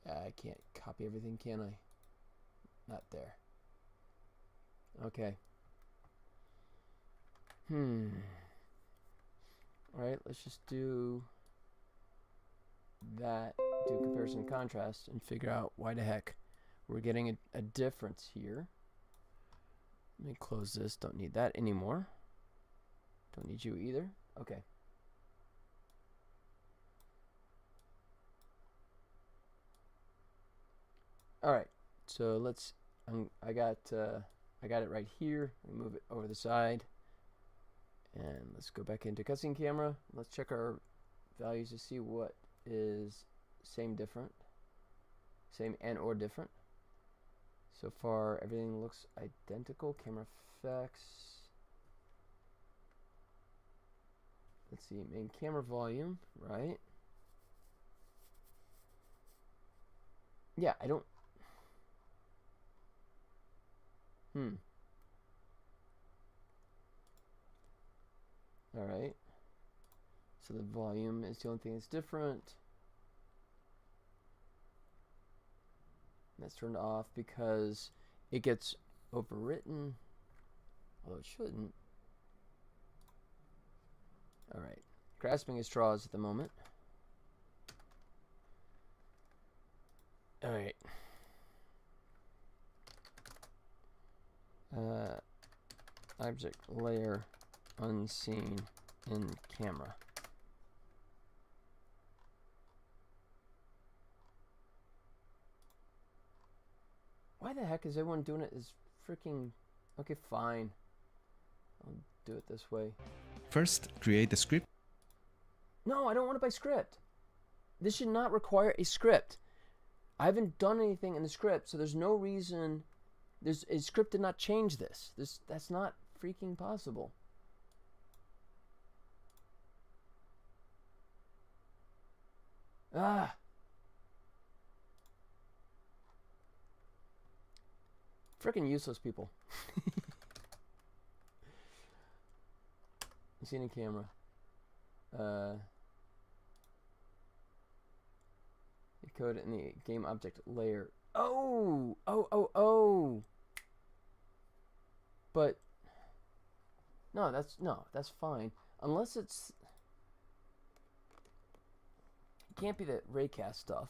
I can't copy everything, can I? Not there. Okay. Alright, let's just do that, do comparison and contrast, and figure out why the heck we're getting a difference here. Let me close this, don't need that anymore. Don't need you either. Okay. All right. So let's. I got it right here. Let me move it over the side, and let's go back into cutscene camera. Let's check our values to see what is same, different, same and or different. So far, everything looks identical. Camera effects. Let's see, main camera volume, right? Yeah, I don't... Alright. So the volume is the only thing that's different. That's turned off because it gets overwritten, although it shouldn't. Alright. Grasping at straws at the moment. Alright. Object layer unseen in camera. Why the heck is everyone doing it as freaking... Okay, fine. I'll do it this way. First, create a script. No, I don't want it by script. This should not require a script. I haven't done anything in the script, so there's no reason... A script did not change this. That's not freaking possible. Ah! Freaking useless people. You see any camera? The code in the game object layer. Oh! But no, that's fine. Unless it's... It can't be the raycast stuff.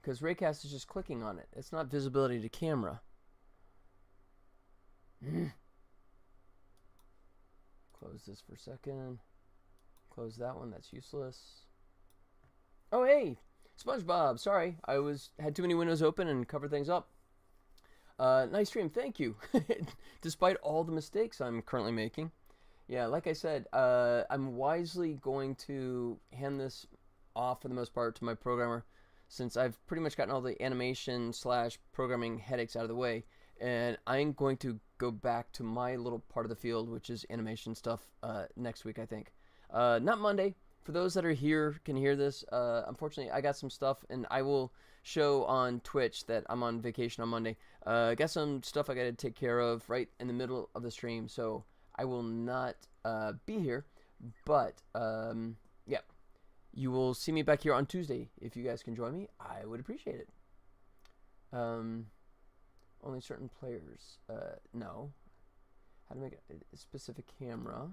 Because raycast is just clicking on it. It's not visibility to camera. Close this for a second. Close that one. That's useless. Oh, hey, SpongeBob. Sorry, I had too many windows open and covered things up. Nice stream. Thank you. Despite all the mistakes I'm currently making. Yeah, like I said, I'm wisely going to hand this off for the most part to my programmer, since I've pretty much gotten all the animation / programming headaches out of the way, and I'm going to go back to my little part of the field, which is animation stuff, next week, I think. Not Monday. For those that are here, can hear this, unfortunately, I got some stuff, and I will show on Twitch that I'm on vacation on Monday. I got some stuff I got to take care of right in the middle of the stream, so I will not be here, but yeah, you will see me back here on Tuesday. If you guys can join me, I would appreciate it. Only certain players. No. How to make a specific camera.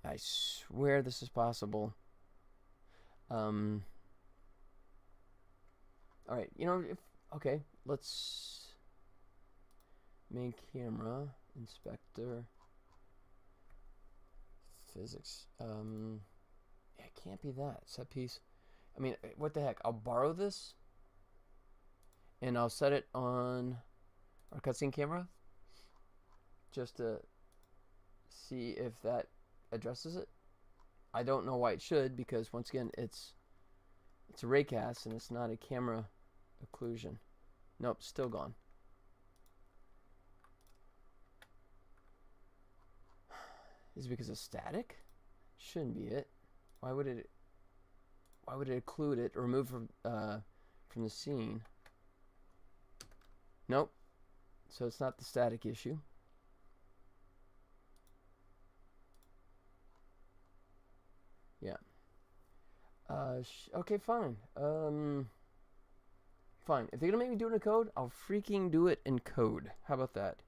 I swear this is possible. Alright, you know, okay, let's main camera, inspector, physics. It can't be that. Set piece. I mean, what the heck? I'll borrow this and I'll set it on our cutscene camera just to see if that addresses it. I don't know why it should, because once again, it's a raycast and it's not a camera occlusion. Nope, still gone. Is it because of static? Shouldn't be it. Why would it occlude it or remove from the scene? Nope. So it's not the static issue. Yeah. Okay, fine. Fine. If they're gonna make me do it in code, I'll freaking do it in code. How about that?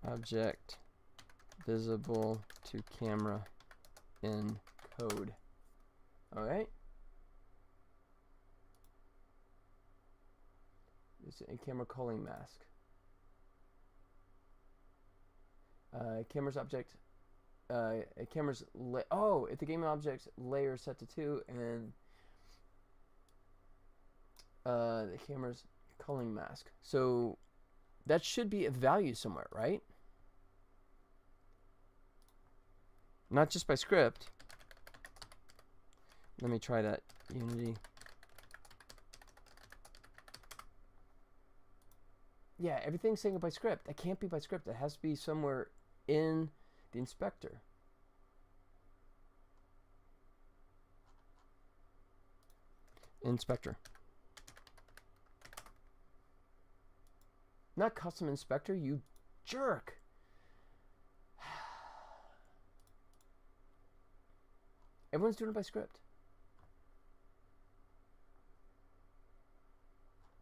Object visible to camera in code. Alright. It's a camera culling mask. Camera's object. A camera's if the game object's layer is set to 2 and the camera's culling mask. So that should be a value somewhere, right? Not just by script. Let me try that. Unity. Yeah, everything's saying it by script. That can't be by script. It has to be somewhere in the inspector. Inspector. Not custom inspector, you jerk. Everyone's doing it by script.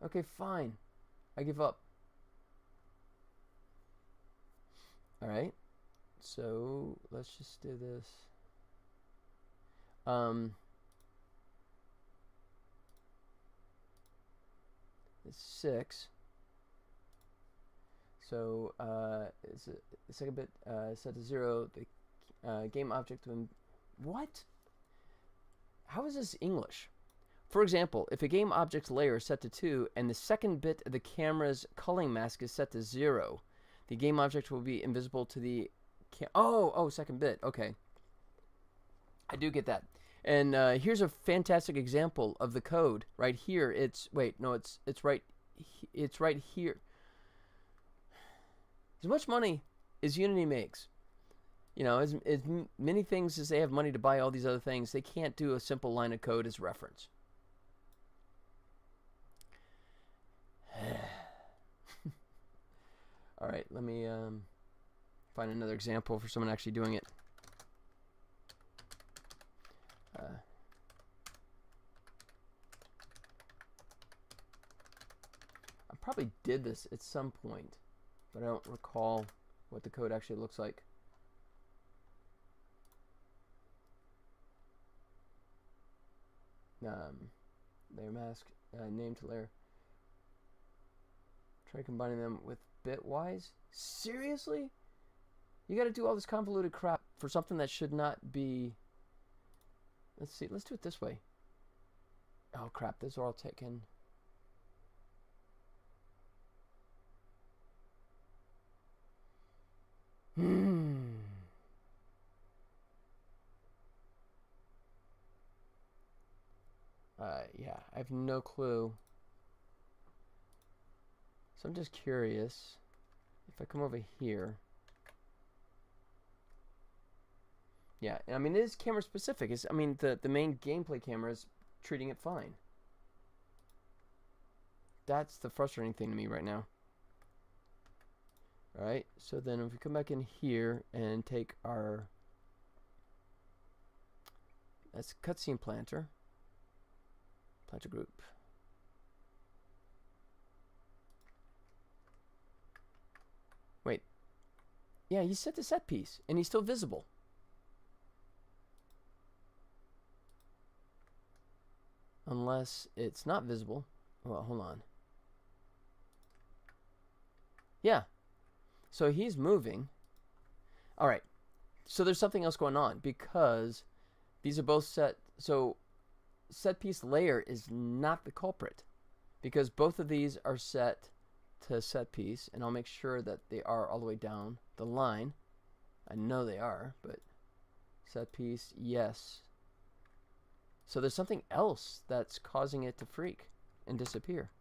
Okay, fine. I give up. Alright. So let's just do this. It's 6. So it's the second bit set to 0. The game object when what? How is this English? For example, if a game object's layer is set to 2 and the second bit of the camera's culling mask is set to 0, the game object will be invisible to the second bit. Okay. I do get that. And here's a fantastic example of the code right here. It's right here. As much money as Unity makes, you know, as many things as they have money to buy all these other things, they can't do a simple line of code as reference. All right, let me find another example for someone actually doing it. I probably did this at some point, but I don't recall what the code actually looks like. Layer mask, name to layer. Try combining them with bitwise. Seriously? You got to do all this convoluted crap for something that should not be. Let's see. Let's do it this way. Oh crap! Those are all taken. Yeah, I have no clue. So I'm just curious. If I come over here. Yeah, I mean, it is camera specific. I mean, the main gameplay camera is treating it fine. That's the frustrating thing to me right now. Alright, so then if we come back in here and take our... That's cutscene planter. Planter group. Wait. Yeah, he set the set piece, and he's still visible. Unless it's not visible. Well, hold on. Yeah. So he's moving. Alright. So there's something else going on because these are both set. So set piece layer is not the culprit because both of these are set to set piece, and I'll make sure that they are all the way down the line. I know they are, but set piece, yes. So there's something else that's causing it to freak and disappear.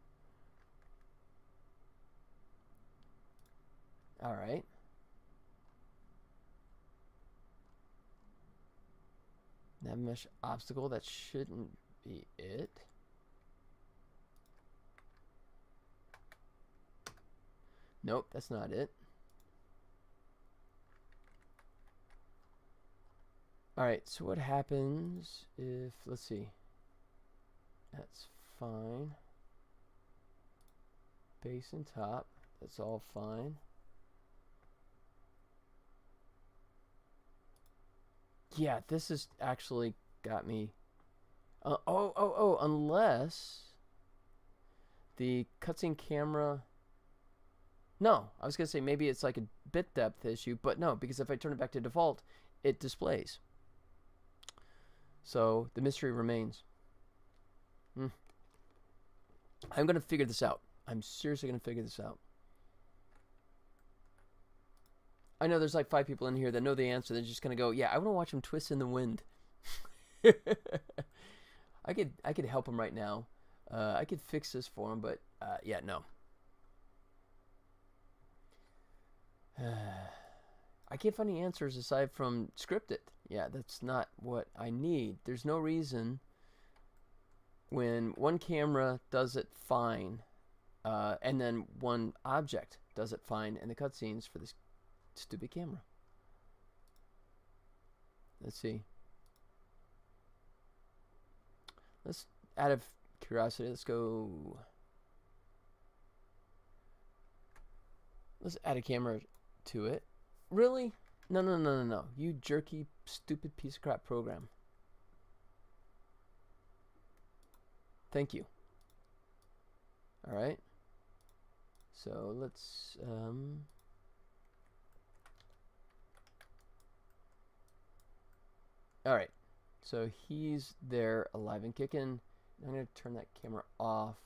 All right. Nav mesh obstacle, that shouldn't be it. Nope, that's not it. Alright, so what happens if, let's see. That's fine. Base and top, that's all fine. Yeah, this has actually got me. Unless the cutscene camera. No, I was going to say maybe it's like a bit depth issue, but no, because if I turn it back to default, it displays. So the mystery remains. I'm going to figure this out. I'm seriously going to figure this out. I know there's like 5 people in here that know the answer. They're just going to go, yeah, I want to watch him twist in the wind. I could help him right now. I could fix this for him, but yeah, no. I can't find any answers aside from scripted. Yeah, that's not what I need. There's no reason when one camera does it fine, and then one object does it fine in the cutscenes for this stupid camera. Let's see. Let's, out of curiosity, let's go. Let's add a camera to it. Really? No. You jerky, stupid piece of crap program. Thank you. Alright. So let's Alright. So he's there alive and kicking. I'm going to turn that camera off.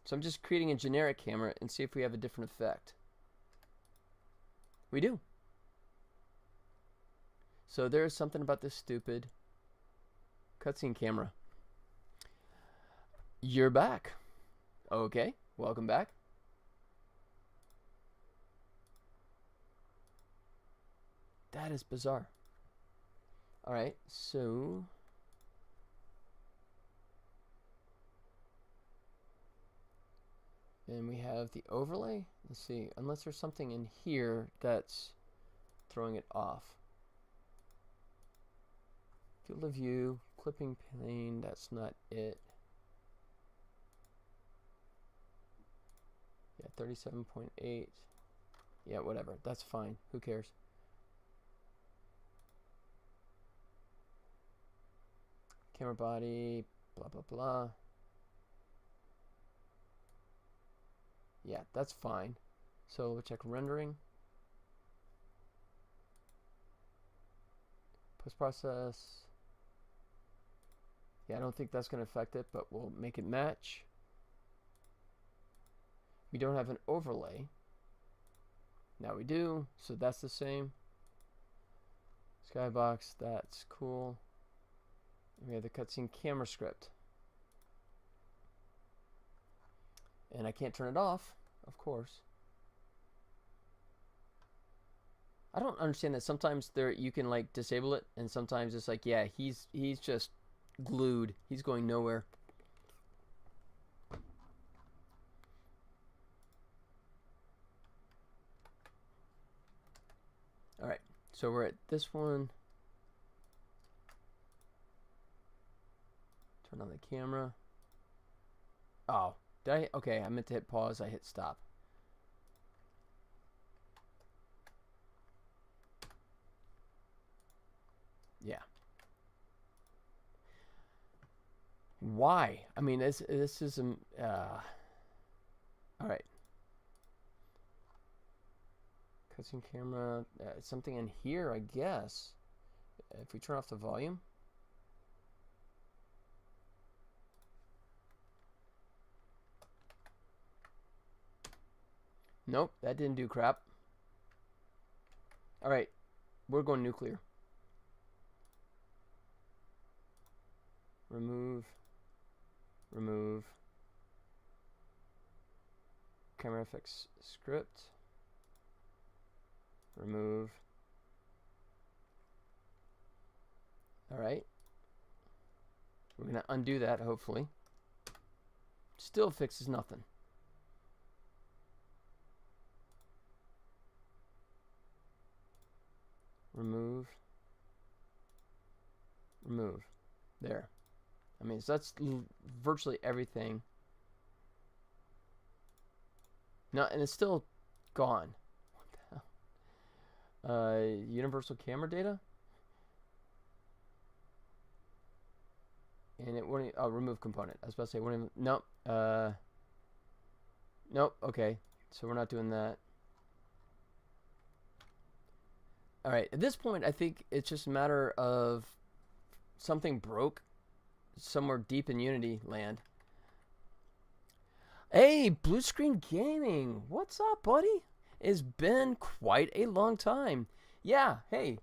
So I'm just creating a generic camera and see if we have a different effect. We do. So there's something about this stupid cutscene camera. You're back. Okay, welcome back. That is bizarre. Alright, so and we have the overlay. Let's see, unless there's something in here that's throwing it off. Field of view, clipping plane, that's not it. Yeah, 37.8. Yeah, whatever, that's fine. Who cares? Camera body, blah, blah, blah. Yeah, that's fine. So we'll check rendering. Post-process. Yeah, I don't think that's going to affect it, but we'll make it match. We don't have an overlay. Now we do, so that's the same. Skybox, that's cool. We have the cutscene camera script. And I can't turn it off, of course. I don't understand that. Sometimes you can like disable it, and sometimes it's like, yeah, he's just glued. He's going nowhere. All right, so we're at this one. Turn on the camera. Oh, did I? Okay, I meant to hit pause. I hit stop. Yeah. Why? I mean, this is all right. Cutscene camera. Something in here, I guess. If we turn off the volume. Nope, that didn't do crap. All right, we're going nuclear. Remove. Remove. Camera effects script. Remove. All right. We're going to undo that, hopefully. Still fixes nothing. Remove. Remove. There. I mean, so that's virtually everything. No, and it's still gone. What the hell? Universal camera data? And it wouldn't. Oh, remove component. I was about to say, wouldn't even, nope. Nope. Okay. So we're not doing that. All right. At this point, I think it's just a matter of something broke somewhere deep in Unity land. Hey, Blue Screen Gaming. What's up, buddy? It's been quite a long time. Yeah. Hey.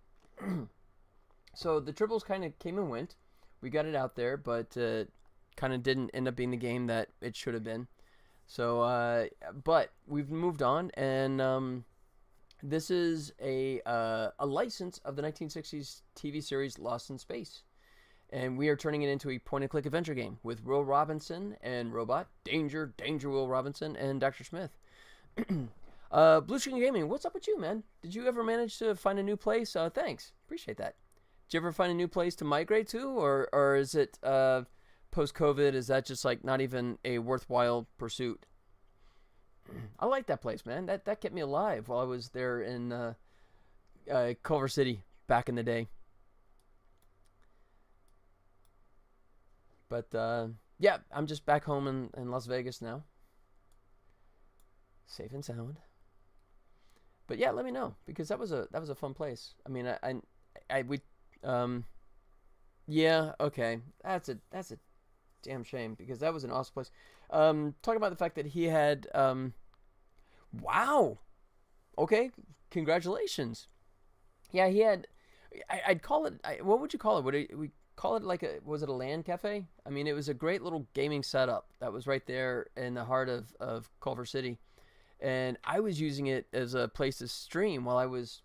So the triples kind of came and went. We got it out there, but kind of didn't end up being the game that it should have been. So, but we've moved on, and this is a license of the 1960s TV series Lost in Space. And we are turning it into a point-and-click adventure game with Will Robinson and Robot, Danger Will Robinson, and Dr. Smith. Blue Screen Gaming, what's up with you, man? Did you ever manage to find a new place? Thanks. Appreciate that. Did you ever find a new place to migrate to, or is it post-COVID? Is that just like not even a worthwhile pursuit? I like that place, man. That kept me alive while I was there in Culver City back in the day. But yeah, I'm just back home in Las Vegas now, safe and sound. But yeah, let me know, because that was a fun place. I mean, yeah, okay, that's a damn shame, because that was an awesome place. Talking about the fact that he had wow, okay, congratulations. Yeah, he had. I'd call it. What would you call it? Would we call it like was it a LAN cafe? I mean, it was a great little gaming setup that was right there in the heart of Culver City. And I was using it as a place to stream while I was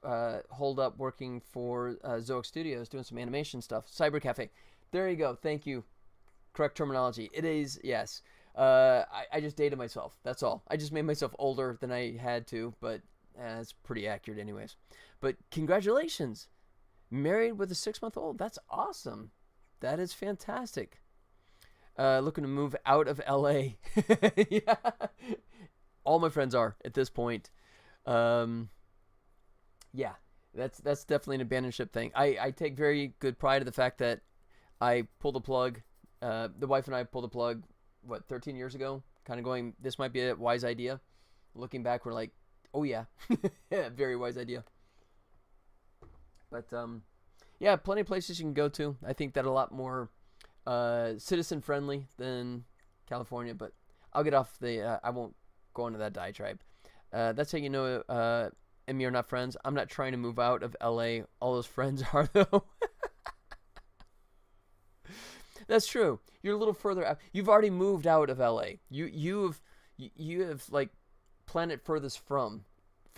holed up working for Zoic Studios doing some animation stuff. Cyber Cafe. There you go. Thank you. Correct terminology. It is, yes. I just dated myself. That's all. I just made myself older than I had to, but it's pretty accurate anyways. But congratulations. Married with a 6-month-old. That's awesome. That is fantastic. Looking to move out of LA. Yeah. All my friends are at this point. Yeah, that's definitely an abandoned ship thing. I take very good pride in the fact that I pulled the plug. The wife and I pulled the plug, 13 years ago? Kind of going, this might be a wise idea. Looking back, we're like, oh yeah, very wise idea. But yeah, plenty of places you can go to. I think that a lot more citizen friendly than California. But I'll get off the. I won't go into that diatribe. That's how you know. And me are not friends. I'm not trying to move out of LA. All those friends are though. That's true. You're a little further out. You've already moved out of LA. You have like planet furthest from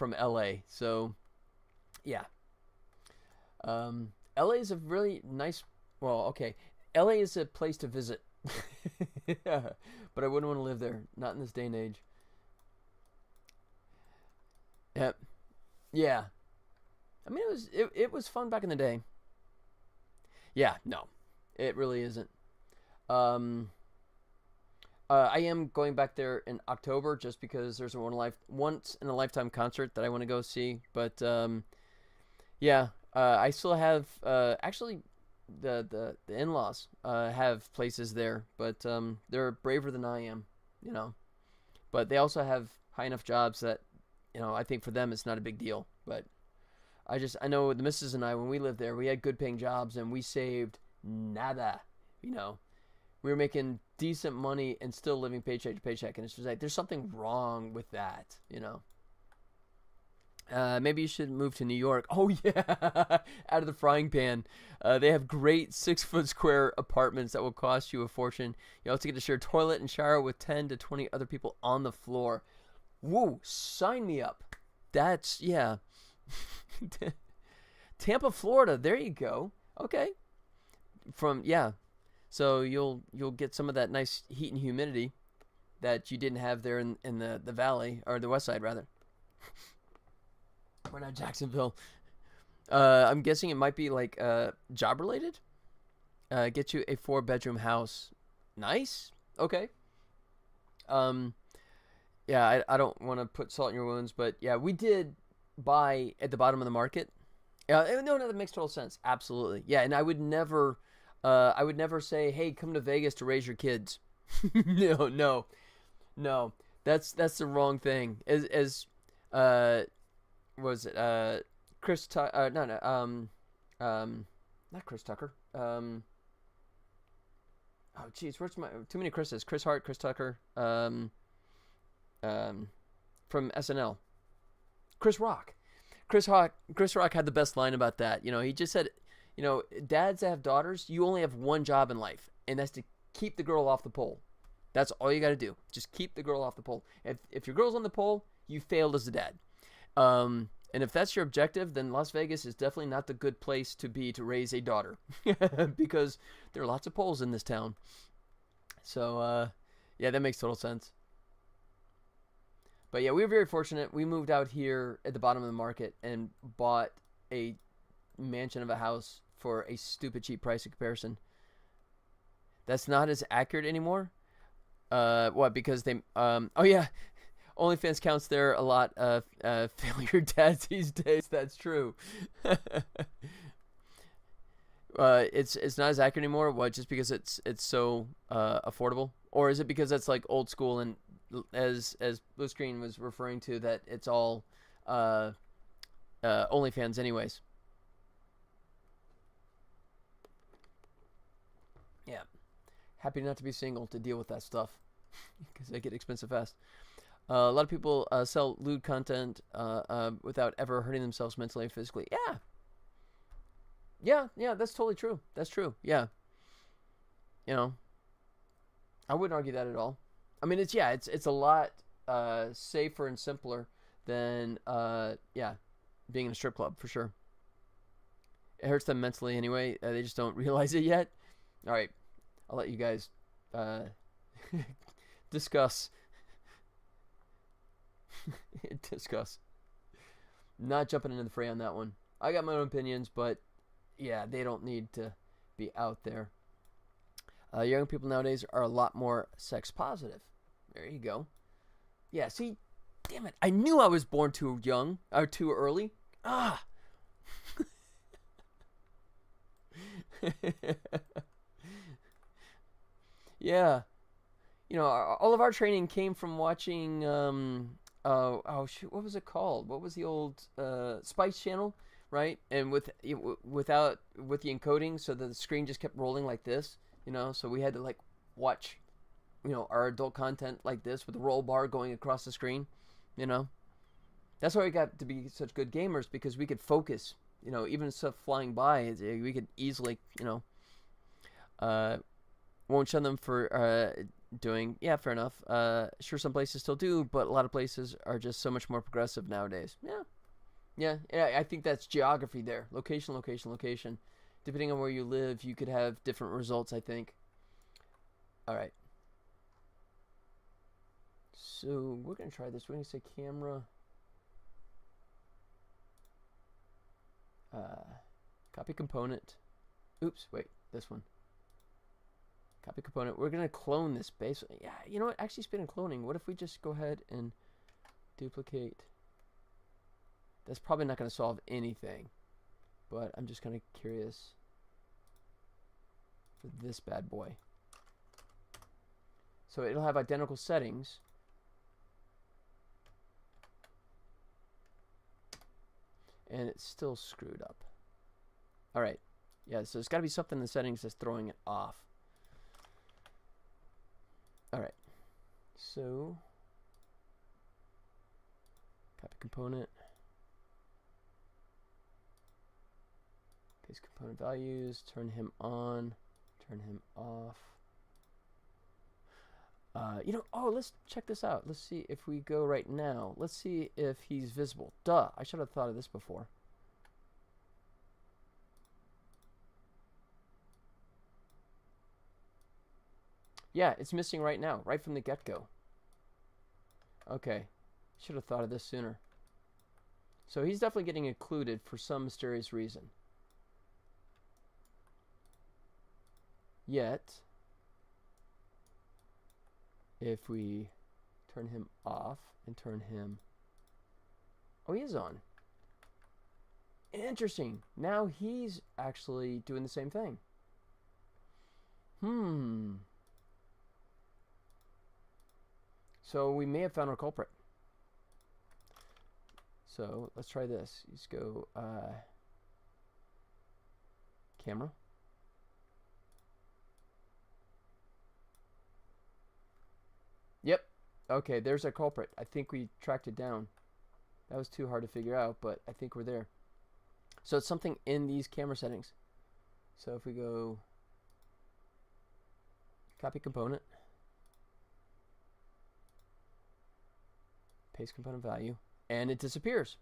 LA. So yeah. LA is a really nice. Well, okay. LA is a place to visit. Yeah, but I wouldn't want to live there. Not in this day and age. Yep. Yeah. I mean, it was fun back in the day. Yeah. No, it really isn't. Um, I am going back there in October just because there's a once in a lifetime concert that I want to go see. But yeah, I still have actually the in-laws have places there, but they're braver than I am, you know. But they also have high enough jobs that I think for them it's not a big deal. But I know the missus and I, when we lived there, we had good paying jobs and we saved nada, you know. We were making decent money and still living paycheck to paycheck, and it's just like there's something wrong with that, you know. Maybe you should move to New York. Oh yeah, out of the frying pan. They have great 6-foot square apartments that will cost you a fortune. You also get to share toilet and shower with 10 to 20 other people on the floor. Woo, sign me up. That's yeah. Tampa, Florida. There you go. Okay. So you'll get some of that nice heat and humidity that you didn't have there in the valley, or the west side rather. We're not Jacksonville. I'm guessing it might be like job related. Get you a 4-bedroom house. Nice. Okay. Yeah, I don't want to put salt in your wounds, but yeah, we did buy at the bottom of the market. No, that makes total sense. Absolutely. Yeah, and I would never say, "Hey, come to Vegas to raise your kids." No. That's the wrong thing. As was it Chris not Chris Tucker. Oh geez, where's my too many Chris's? Chris Hart, Chris Tucker, from SNL. Chris Rock. Chris Rock had the best line about that. He just said, dads that have daughters, you only have one job in life, and that's to keep the girl off the pole. That's all you got to do. Just keep the girl off the pole. If your girl's on the pole, you failed as a dad. And if that's your objective, then Las Vegas is definitely not the good place to be to raise a daughter because there are lots of poles in this town. So, yeah, that makes total sense. But yeah, we were very fortunate. We moved out here at the bottom of the market and bought a mansion of a house for a stupid cheap price in comparison. That's not as accurate anymore. What? Because they, oh yeah, OnlyFans counts there a lot of failure dads these days. That's true. It's not as accurate anymore. What? Just because it's so affordable, or is it because that's like old school and as Blue Screen was referring to that it's all OnlyFans anyways? Yeah, happy not to be single to deal with that stuff because they get expensive fast. A lot of people sell lewd content without ever hurting themselves mentally or physically. Yeah, that's totally true. That's true. Yeah, I wouldn't argue that at all. I mean, it's a lot safer and simpler than being in a strip club for sure. It hurts them mentally anyway. They just don't realize it yet. All right, I'll let you guys discuss. Not jumping into the fray on that one. I got my own opinions, but yeah, they don't need to be out there. Young people nowadays are a lot more sex positive. There you go. Yeah, see, damn it. I knew I was born too young, or too early. Yeah. All of our training came from watching Oh shoot, what was it called? What was the old Spice Channel, right? And without with the encoding, so that the screen just kept rolling like this, you know. So we had to like watch, you know, our adult content like this with the roll bar going across the screen, you know. That's why we got to be such good gamers, because we could focus, you know, even stuff flying by, we could easily, you know, uh, won't shun them for doing. Yeah, fair enough. Sure, some places still do, but a lot of places are just so much more progressive nowadays. Yeah. I think that's geography there. Location, location, location. Depending on where you live, you could have different results, I think. All right. So we're going to try this. We're going to say camera. Copy component. Oops, wait, this one. Copy component. We're going to clone this base. Yeah, you know what? Actually, speaking of cloning, what if we just go ahead and duplicate? That's probably not going to solve anything, but I'm just kind of curious for this bad boy. So it'll have identical settings. And it's still screwed up. All right. Yeah, so it's got to be something in the settings that's throwing it off. All right. So copy component. Paste component values. Turn him on. Turn him off. You know, oh, let's check this out. Let's see if we go right now. Let's see if he's visible. Duh, I should have thought of this before. Yeah, it's missing right now, right from the get-go. Okay, should have thought of this sooner. So he's definitely getting included for some mysterious reason. Yet, if we turn him off and turn him... Oh, he is on. Interesting. Now he's actually doing the same thing. So we may have found our culprit. So let's try this. Let's go camera. Yep. Okay, there's our culprit. I think we tracked it down. That was too hard to figure out, but I think we're there. So it's something in these camera settings. So if we go copy component, paste component value, and it disappears.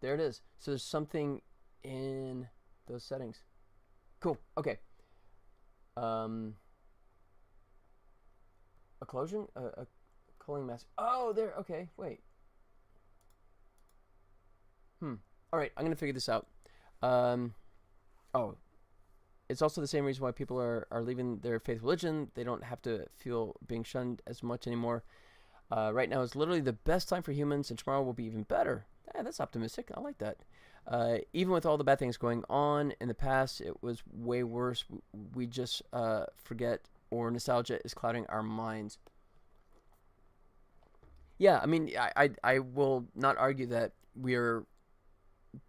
There it is. So there's something in those settings. Cool. Okay. A closure? A culling mask. Oh, there. Okay, wait. All right, I'm going to figure this out. Oh, it's also the same reason why people are leaving their faith religion. They don't have to feel being shunned as much anymore. Right now is literally the best time for humans, and tomorrow will be even better. That's optimistic. I like that. Even with all the bad things going on in the past, it was way worse. We just forget, or nostalgia is clouding our minds. Yeah, I mean, I will not argue that we are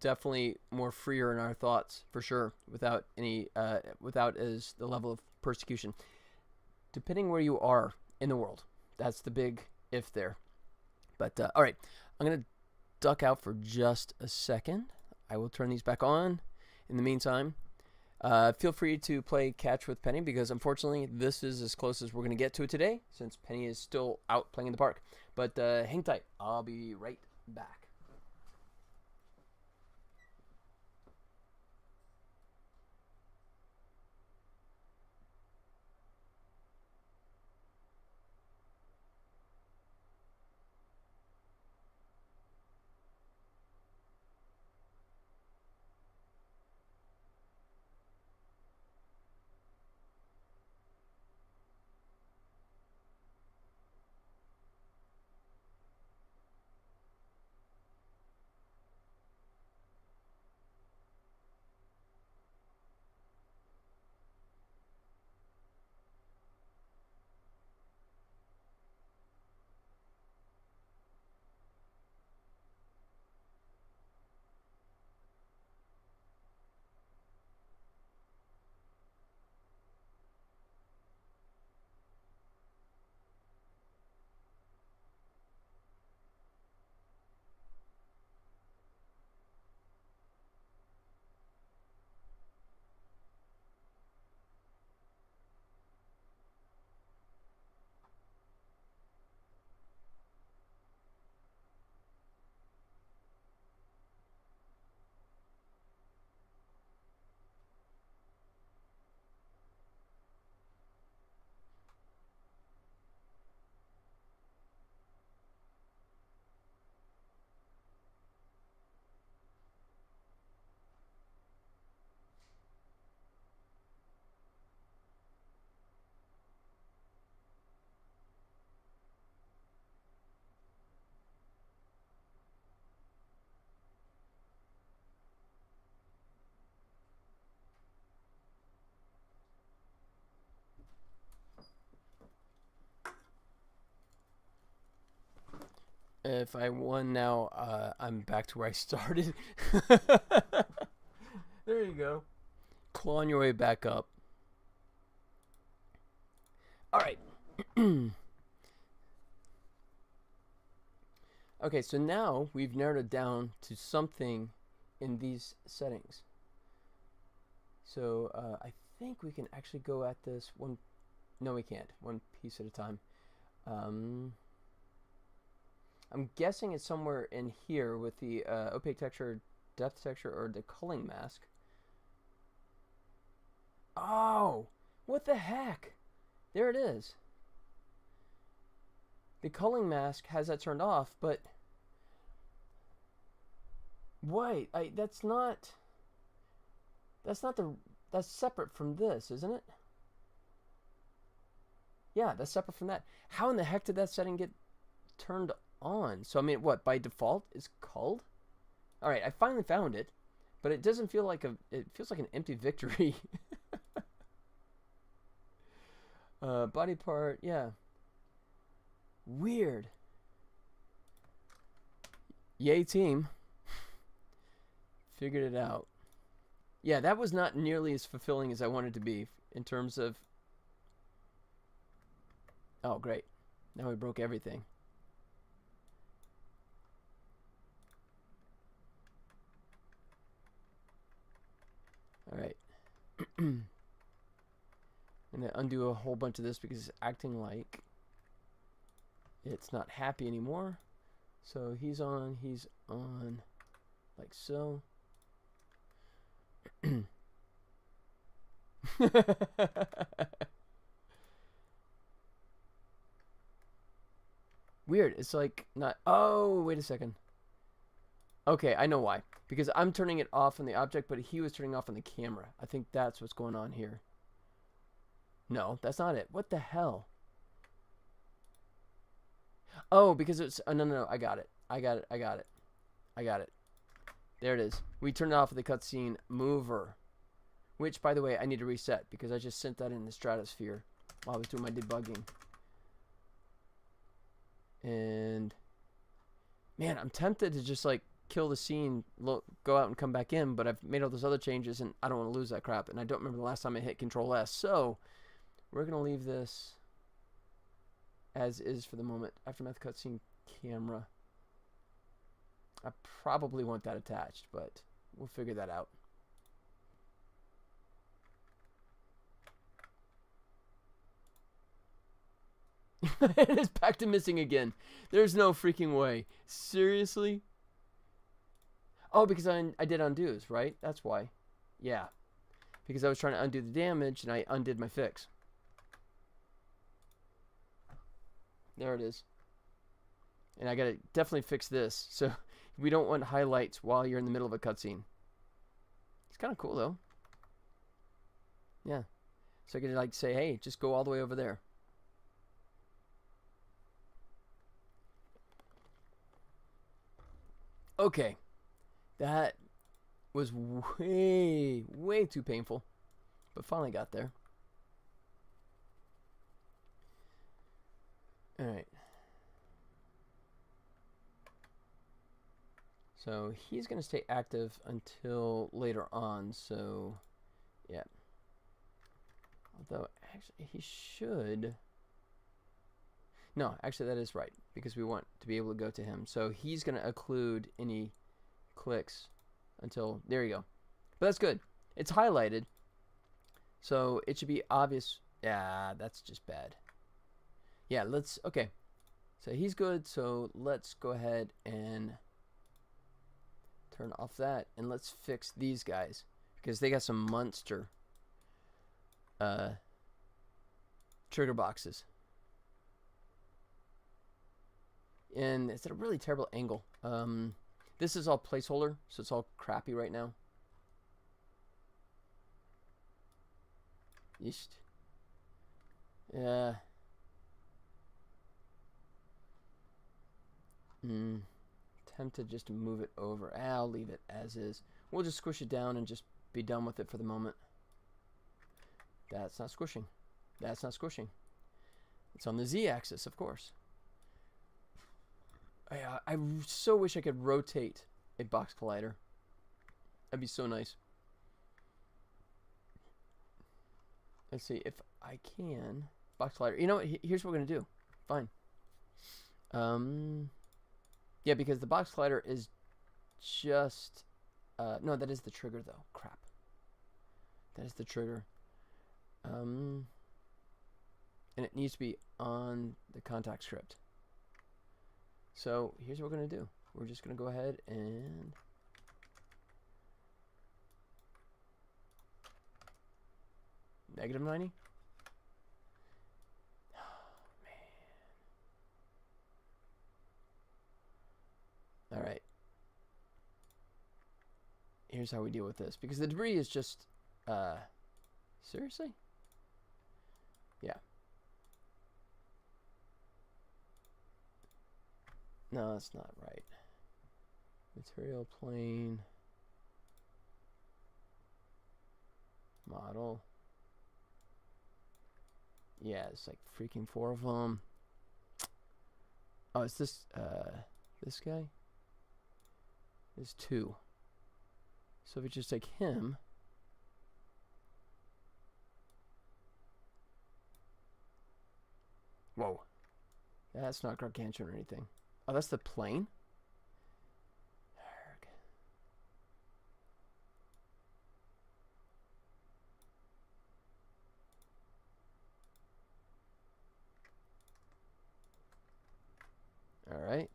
definitely more freer in our thoughts, for sure, without any without as the level of persecution. Depending where you are in the world, that's the big if there. But all right, I'm gonna duck out for just a second. I will turn these back on. In the meantime, feel free to play catch with Penny, because unfortunately this is as close as we're gonna get to it today, since Penny is still out playing in the park. But hang tight, I'll be right back. If I won now, I'm back to where I started. There you go. Clawing your way back up. All right. Okay, so now we've narrowed it down to something in these settings. So I think we can actually go at this one. No, we can't. One piece at a time. I'm guessing it's somewhere in here with the opaque texture, depth texture, or the culling mask. Oh, what the heck? There it is. The culling mask has that turned off, but wait, that's separate from this, isn't it? Yeah, that's separate from that. How in the heck did that setting get turned on? So I mean, what by default is culled? All right, I finally found it, but it doesn't feel like it feels like an empty victory. Body part, yeah. Weird. Yay, team. Figured it out. Yeah, that was not nearly as fulfilling as I wanted to be in terms of... Oh, great. Now we broke everything. All right. And then undo a whole bunch of this because it's acting like it's not happy anymore. So he's on, like so. Weird. It's like not. Oh, wait a second. Okay, I know why. Because I'm turning it off on the object, but he was turning off on the camera. I think that's what's going on here. No, that's not it. What the hell? Oh, because it's... Oh, no. I got it. I got it. There it is. We turned it off with the cutscene mover. Which, by the way, I need to reset because I just sent that in the stratosphere while I was doing my debugging. And... Man, I'm tempted to just, like, kill the scene, go out and come back in, but I've made all those other changes, and I don't want to lose that crap. And I don't remember the last time I hit Control-S. So... We're going to leave this as is for the moment. Aftermath cutscene camera. I probably want that attached, but we'll figure that out. It is back to missing again. There's no freaking way. Seriously? Oh, because I did undos, right? That's why. Yeah. Because I was trying to undo the damage, and I undid my fix. There it is. And I gotta definitely fix this. So we don't want highlights while you're in the middle of a cutscene. It's kind of cool though. Yeah. So I can like say, hey, just go all the way over there. Okay. That was way too painful. But finally got there. Alright. So he's going to stay active until later on, so yeah. Although, actually, he should... No, actually that is right, because we want to be able to go to him. So he's going to occlude any clicks until... There you go. But that's good. It's highlighted, so it should be obvious. Yeah, that's just bad. Yeah, let's... Okay. So he's good, so let's go ahead and turn off that, and let's fix these guys, because they got some monster trigger boxes. And it's at a really terrible angle. This is all placeholder, so it's all crappy right now. Yeesh. Yeah. Tempted just to move it over. I'll leave it as is. We'll just squish it down and just be done with it for the moment. That's not squishing. That's not squishing. It's on the Z-axis, of course. I so wish I could rotate a box collider. That'd be so nice. Let's see if I can. Box collider. You know what? Here's what we're gonna do. Fine. Yeah, because the box collider is just. No, that is the trigger though. Crap. That is the trigger. And it needs to be on the contact script. So here's what we're gonna do. We're just gonna go ahead and negative 90. All right. Here's how we deal with this, because the debris is just, seriously? Yeah. No, that's not right. Material plane. Model. Yeah, it's like freaking 4 of them. Oh, it's this guy? There's 2. So if we just take him. Whoa. That's not gargantuan or anything. Oh, that's the plane? All right.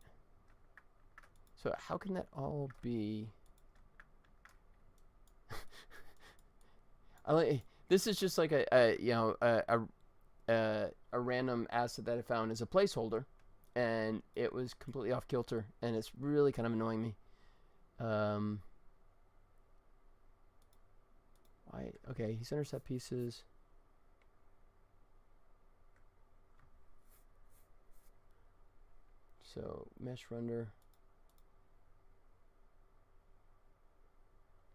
So how can that all be? This is just like a random asset that I found as a placeholder, and it was completely off kilter, and it's really kind of annoying me. Why? Okay, he's intercept pieces. So mesh render.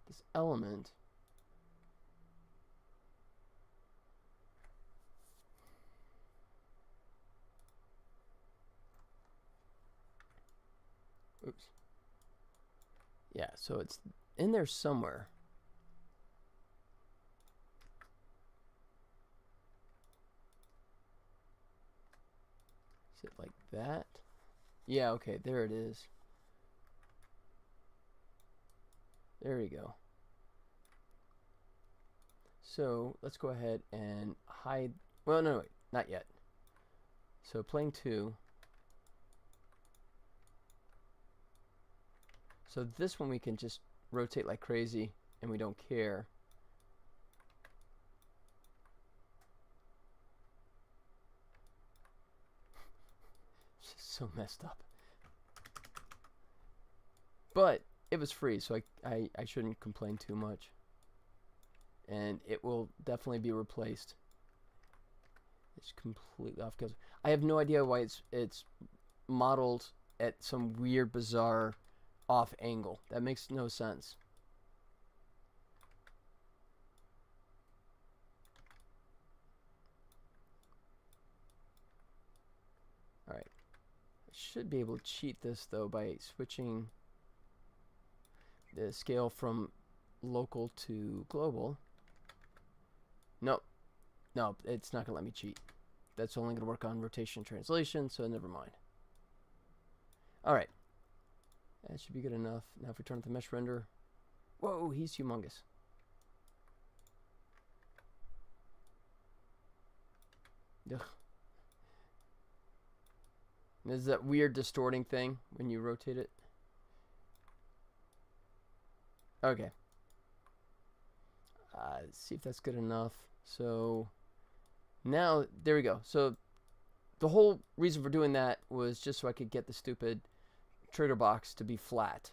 This element. Oops. Yeah, so it's in there somewhere. Is it like that? Yeah, okay, there it is. There we go. So let's go ahead and hide. Well, no, wait, not yet. So plane 2. So this one we can just rotate like crazy and we don't care. It's just so messed up. But it was free, so I shouldn't complain too much. And it will definitely be replaced. It's completely off kilter. I have no idea why it's modeled at some weird, bizarre off angle. That makes no sense. Alright. I should be able to cheat this though by switching the scale from local to global. Nope. No, it's not going to let me cheat. That's only going to work on rotation translation, so never mind. Alright. That should be good enough. Now if we turn on the mesh render. Whoa, he's humongous. Ugh. There's that weird distorting thing when you rotate it. Okay. Let's see if that's good enough. So now, there we go. So the whole reason for doing that was just so I could get the stupid trigger box to be flat,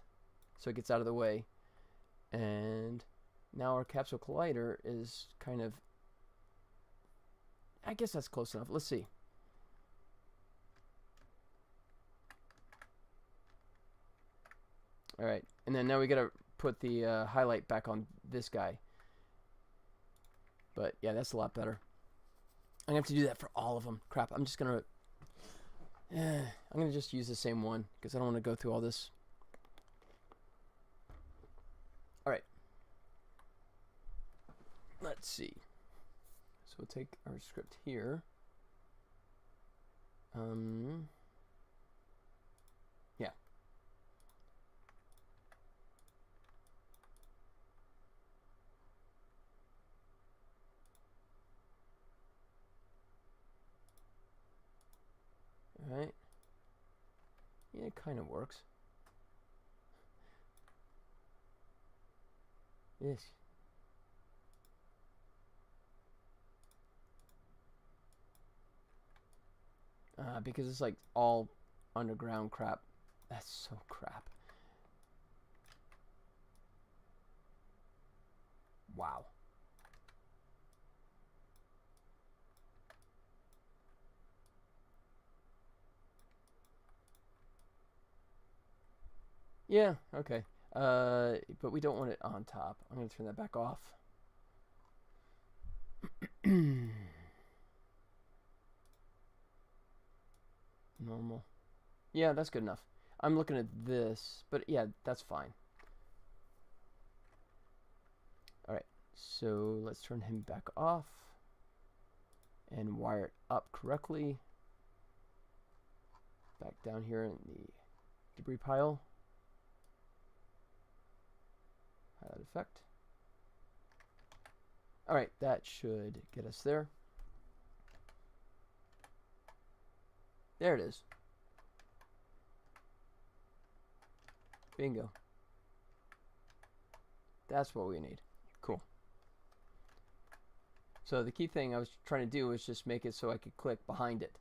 so it gets out of the way. And now our capsule collider is kind of, I guess that's close enough. Let's see. All right, and then now we gotta put the highlight back on this guy. But yeah, that's a lot better. I'm gonna have to do that for all of them. Crap, I'm just gonna I'm going to just use the same one because I don't want to go through all this. Alright. Let's see. So we'll take our script here. Yeah. Alright. Yeah, it kind of works. Yes. Because it's like all underground crap. That's so crap. Wow. Yeah, okay. But we don't want it on top. I'm going to turn that back off. Normal. Yeah, that's good enough. I'm looking at this, but yeah, that's fine. Alright, so let's turn him back off and wire it up correctly. Back down here in the debris pile. Highlight effect. Alright, that should get us there. There it is. Bingo. That's what we need. Cool. So the key thing I was trying to do was just make it so I could click behind it.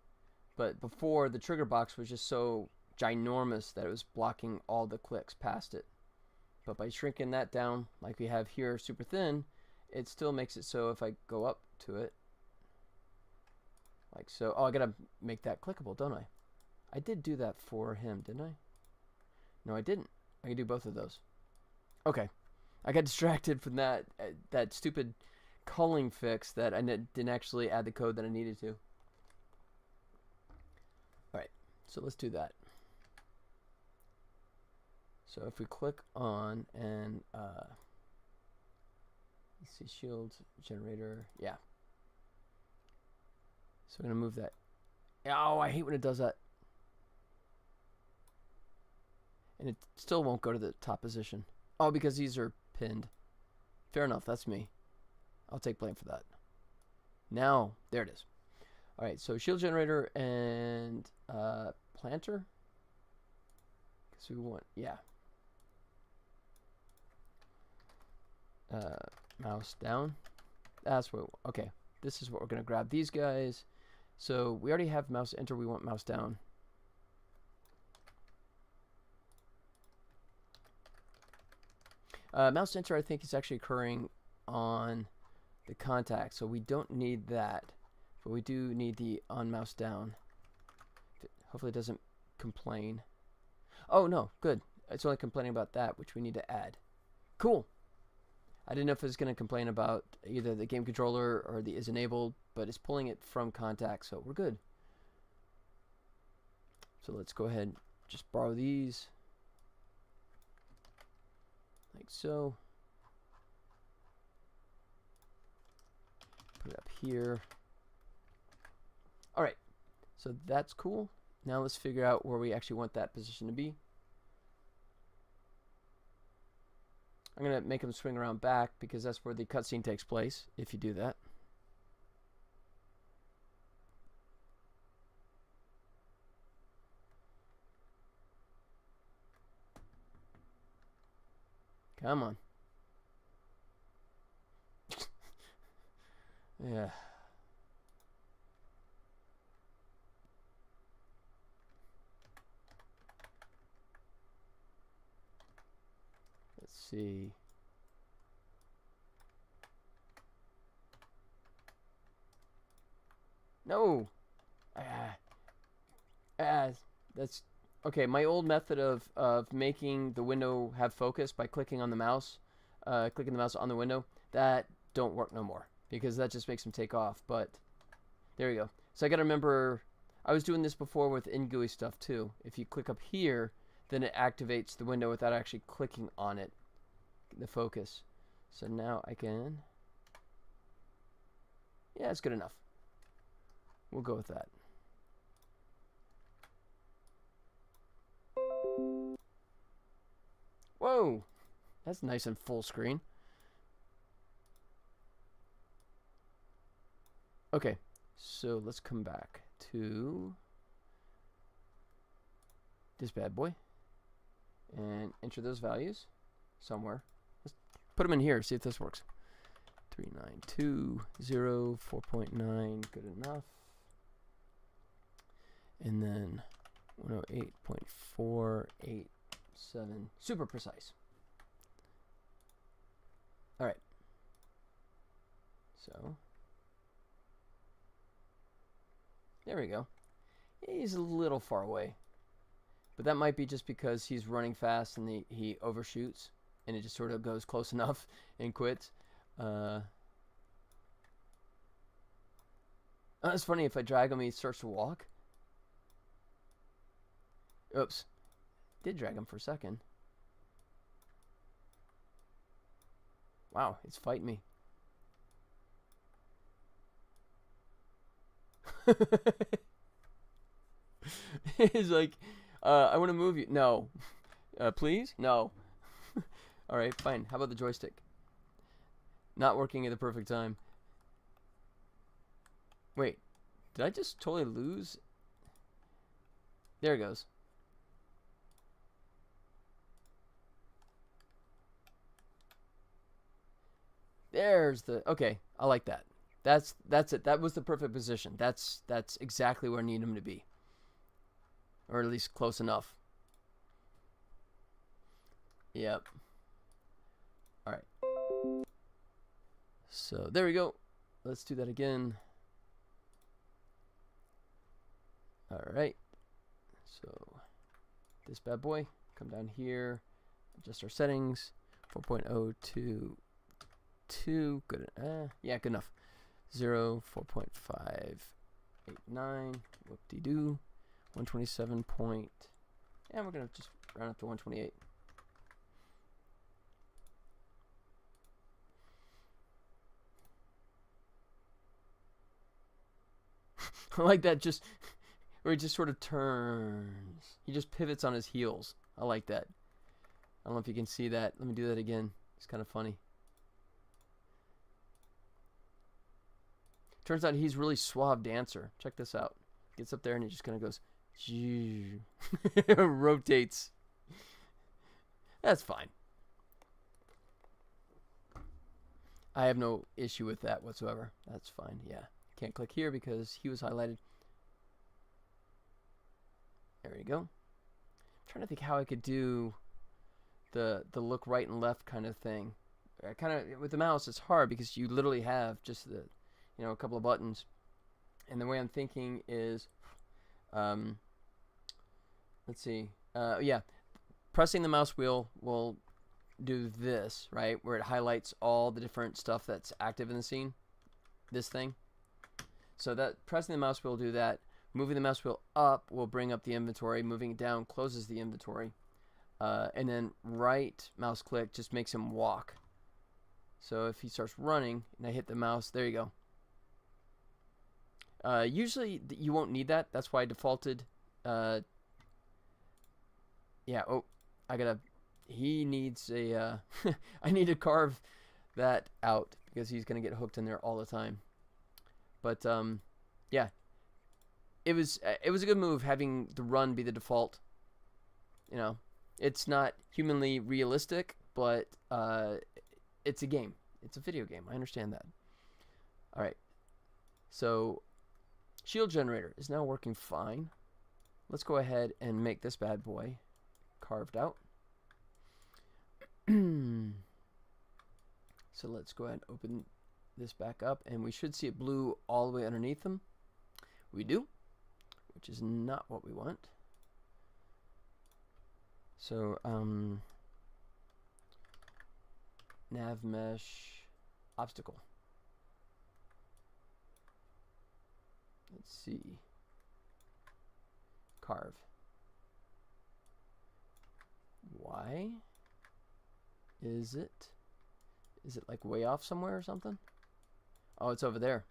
But before, the trigger box was just so ginormous that it was blocking all the clicks past it. But by shrinking that down, like we have here, super thin, it still makes it so if I go up to it, like so. Oh, I gotta make that clickable, don't I? I did do that for him, didn't I? No, I didn't. I can do both of those. Okay. I got distracted from that stupid culling fix that I didn't actually add the code that I needed to. Alright, so let's do that. So if we click on and let's see, shield generator, yeah. So I'm gonna move that. Oh, I hate when it does that. And it still won't go to the top position. Oh, because these are pinned. Fair enough, that's me. I'll take blame for that. Now, there it is. Alright, so shield generator and planter. Because we want, yeah. Mouse down. That's what, okay. This is what we're going to grab these guys. So we already have mouse enter, we want mouse down. Mouse enter I think is actually occurring on the contact, so we don't need that. But we do need the on mouse down. Hopefully it doesn't complain. Oh no, good. It's only complaining about that, which we need to add. Cool. I didn't know if it was going to complain about either the game controller or the is enabled, but it's pulling it from contact, so we're good. So let's go ahead and just borrow these. Like so. Put it up here. Alright, so that's cool. Now let's figure out where we actually want that position to be. I'm going to make them swing around back because that's where the cutscene takes place, if you do that. Come on. Yeah. Let's see. No. That's okay. My old method of making the window have focus by clicking on the mouse, clicking the mouse on the window, that don't work no more because that just makes them take off. But there you go. So I got to remember I was doing this before with InGUI stuff too. If you click up here, then it activates the window without actually clicking on it, the focus. So now I can, yeah, it's good enough. We'll go with that. Whoa, that's nice and full screen. Okay, so let's come back to this bad boy and enter those values somewhere. Let's put them in here, see if this works. 3920, 4.9, good enough. And then 108.487, super precise. All right. So there we go. He's a little far away, but that might be just because he's running fast and he overshoots, and it just sort of goes close enough and quits. It's funny, if I drag him, he starts to walk. Oops. Did drag him for a second. Wow, it's fighting me. He's like, I want to move you. No. Please? No. Alright, fine. How about the joystick? Not working at the perfect time. Wait. Did I just totally lose? There it goes. There's the, okay, I like that. That's it. That was the perfect position. That's exactly where I need him to be. Or at least close enough. Yep. Alright. So there we go. Let's do that again. Alright. So this bad boy, come down here, adjust our settings. 4.022, good. Yeah, good enough. 0, 4.589, whoop-de-doo. 127 point, and we're gonna just round up to 128. I like that, just where he just sort of turns. He just pivots on his heels. I like that. I don't know if you can see that. Let me do that again. It's kind of funny. Turns out he's really suave dancer. Check this out. Gets up there and he just kind of goes, rotates. That's fine. I have no issue with that whatsoever. That's fine. Yeah. Can't click here because he was highlighted. There you go. I'm trying to think how I could do the look right and left kind of thing. Kind of with the mouse it's hard because you literally have just the, you know, a couple of buttons. And the way I'm thinking is let's see. Yeah, pressing the mouse wheel will do this, right? Where it highlights all the different stuff that's active in the scene. This thing. So that pressing the mouse wheel will do that. Moving the mouse wheel up will bring up the inventory. Moving it down closes the inventory. And then right mouse click just makes him walk. So if he starts running and I hit the mouse, there you go. Usually you won't need that. That's why I defaulted. Yeah. Oh, he needs a. I need to carve that out because he's gonna get hooked in there all the time. But yeah, it was a good move having the run be the default. You know, it's not humanly realistic, but it's a game. It's a video game. I understand that. All right. So shield generator is now working fine. Let's go ahead and make this bad boy carved out. So let's go ahead and open this back up, and we should see it blue all the way underneath them. We do, which is not what we want. So nav mesh obstacle. Let's see. Carve. Why is it? Is it like way off somewhere or something? Oh, it's over there.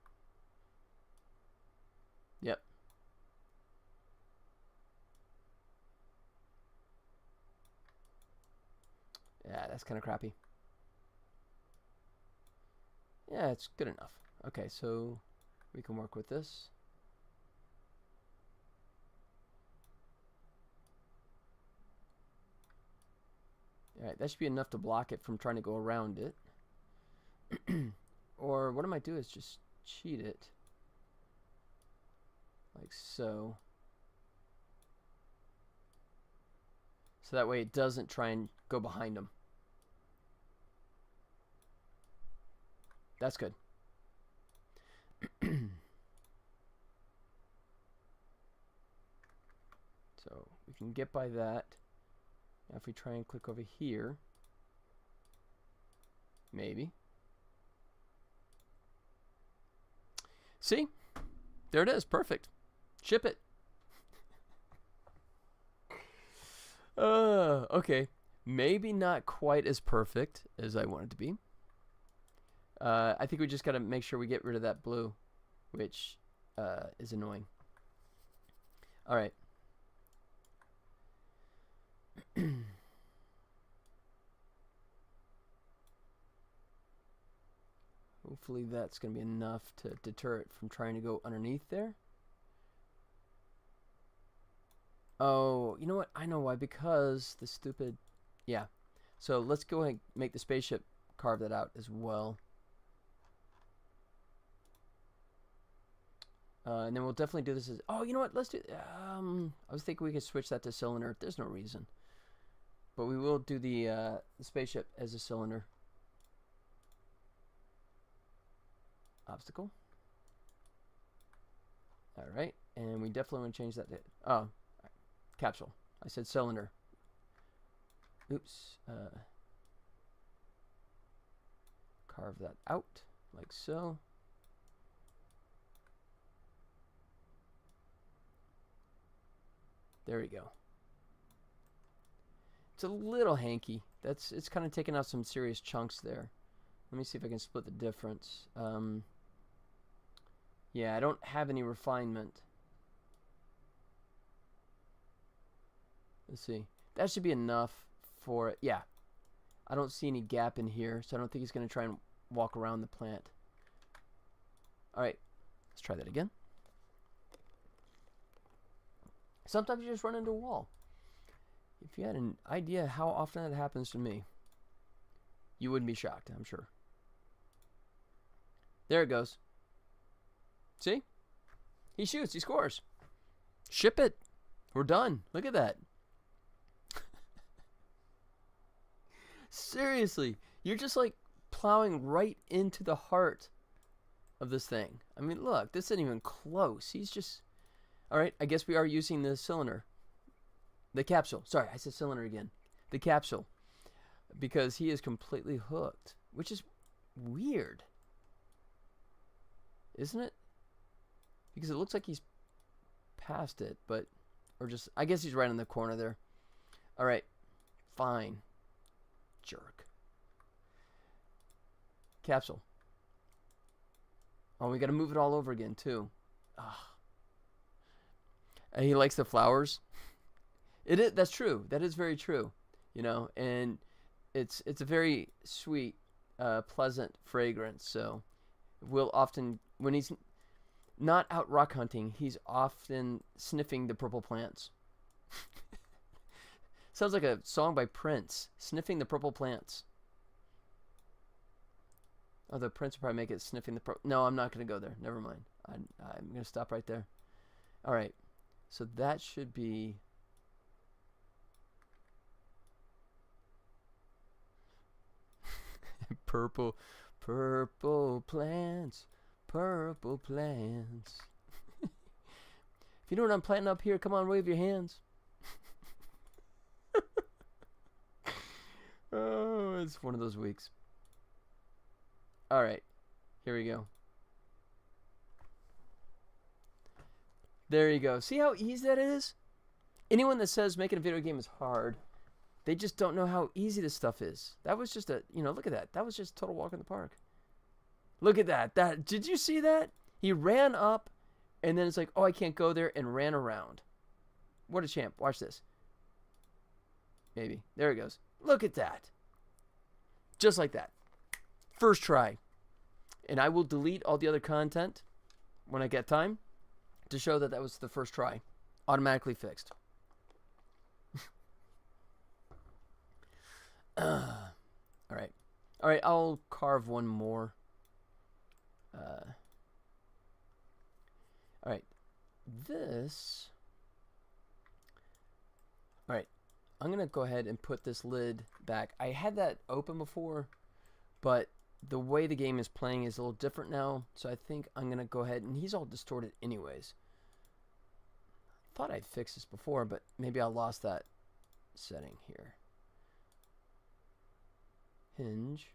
Yep. Yeah, that's kind of crappy. Yeah, it's good enough. Okay, so we can work with this. Alright, that should be enough to block it from trying to go around it. Or what I might do is just cheat it. Like so. So that way it doesn't try and go behind them. That's good. So we can get by that. Now if we try and click over here, maybe. See? There it is. Perfect. Ship it. Okay. Maybe not quite as perfect as I want it to be. I think we just got to make sure we get rid of that blue, which is annoying. All right. Hopefully that's going to be enough to deter it from trying to go underneath there. Oh, you know what? I know why. Because the stupid... Yeah. So let's go ahead and make the spaceship carve that out as well. And then we'll definitely do this as... Oh, you know what? Let's do... I was thinking we could switch that to cylinder. There's no reason. But we will do the spaceship as a cylinder. Obstacle. Alright. And we definitely want to change that to... Oh. Capsule. I said cylinder. Oops. Carve that out like so. There we go. It's a little hanky. It's kind of taking out some serious chunks there. Let me see if I can split the difference. Yeah, I don't have any refinement. Let's see. That should be enough for it. Yeah. I don't see any gap in here, so I don't think he's going to try and walk around the plant. Alright. Let's try that again. Sometimes you just run into a wall. If you had an idea how often that happens to me, you wouldn't be shocked, I'm sure. There it goes. See? He shoots. He scores. Ship it. We're done. Look at that. Seriously, you're just like plowing right into the heart of this thing. I mean, look, this isn't even close. He's just... Alright, I guess we are using the cylinder. The capsule. Sorry, I said cylinder again. The capsule. Because he is completely hooked. Which is weird. Isn't it? Because it looks like he's past it, but... Or just... I guess he's right in the corner there. Alright. Fine. Jerk. Capsule. Oh, we gotta move it all over again, too. Ah. And he likes the flowers. That's true. That is very true. You know, and it's a very sweet, pleasant fragrance. So we'll often, when he's not out rock hunting, he's often sniffing the purple plants. Sounds like a song by Prince. Sniffing the purple plants. Although Prince would probably make it sniffing the purple. No, I'm not going to go there. Never mind. I'm going to stop right there. All right. So that should be... purple plants. Purple plants. If you know what I'm planting up here, come on, wave your hands. Oh, it's one of those weeks. All right, here we go. There you go. See how easy that is? Anyone that says making a video game is hard, they just don't know how easy this stuff is. That was just a, look at that. That was just total walk in the park. Look at that. Did you see that? He ran up, and then it's like, oh, I can't go there, and ran around. What a champ. Watch this. Maybe. There it goes. Look at that. Just like that. First try. And I will delete all the other content when I get time to show that that was the first try. Automatically fixed. All right. All right, I'll carve one more. All right. This. All right. I'm going to go ahead and put this lid back. I had that open before, but the way the game is playing is a little different now. So I think I'm going to go ahead, and he's all distorted anyways. Thought I'd fixed this before, but maybe I lost that setting here. Hinge.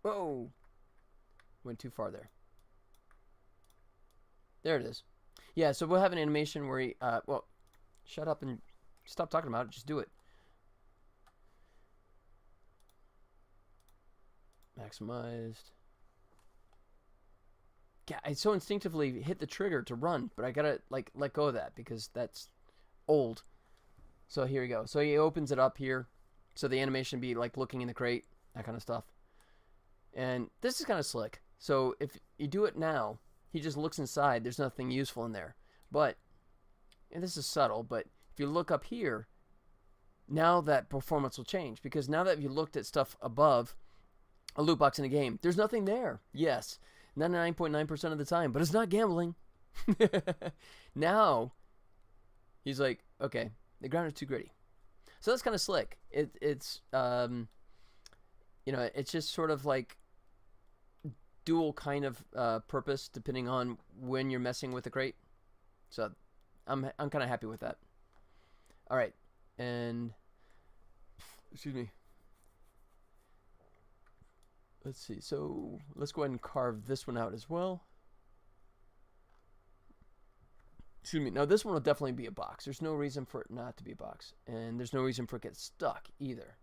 Whoa. Went too far there. There it is. Yeah, so we'll have an animation where he, well, shut up and stop talking about it. Just do it. Maximized. Yeah, I so instinctively hit the trigger to run, but I gotta, like, let go of that because that's old. So here we go. So he opens it up here. So the animation be like looking in the crate, that kind of stuff. And this is kind of slick. So if you do it now, he just looks inside. There's nothing useful in there. But, and this is subtle, but if you look up here, now that performance will change. Because now that you looked at stuff above a loot box in a game, there's nothing there. Yes, 99.9% of the time, but it's not gambling. Now, he's like, okay, the ground is too gritty. So that's kind of slick. It's it's just sort of like dual kind of purpose depending on when you're messing with the crate. So I'm kind of happy with that. All right, and excuse me. Let's see. So let's go ahead and carve this one out as well. Excuse me. Now this one will definitely be a box. There's no reason for it not to be a box, and there's no reason for it to get stuck either.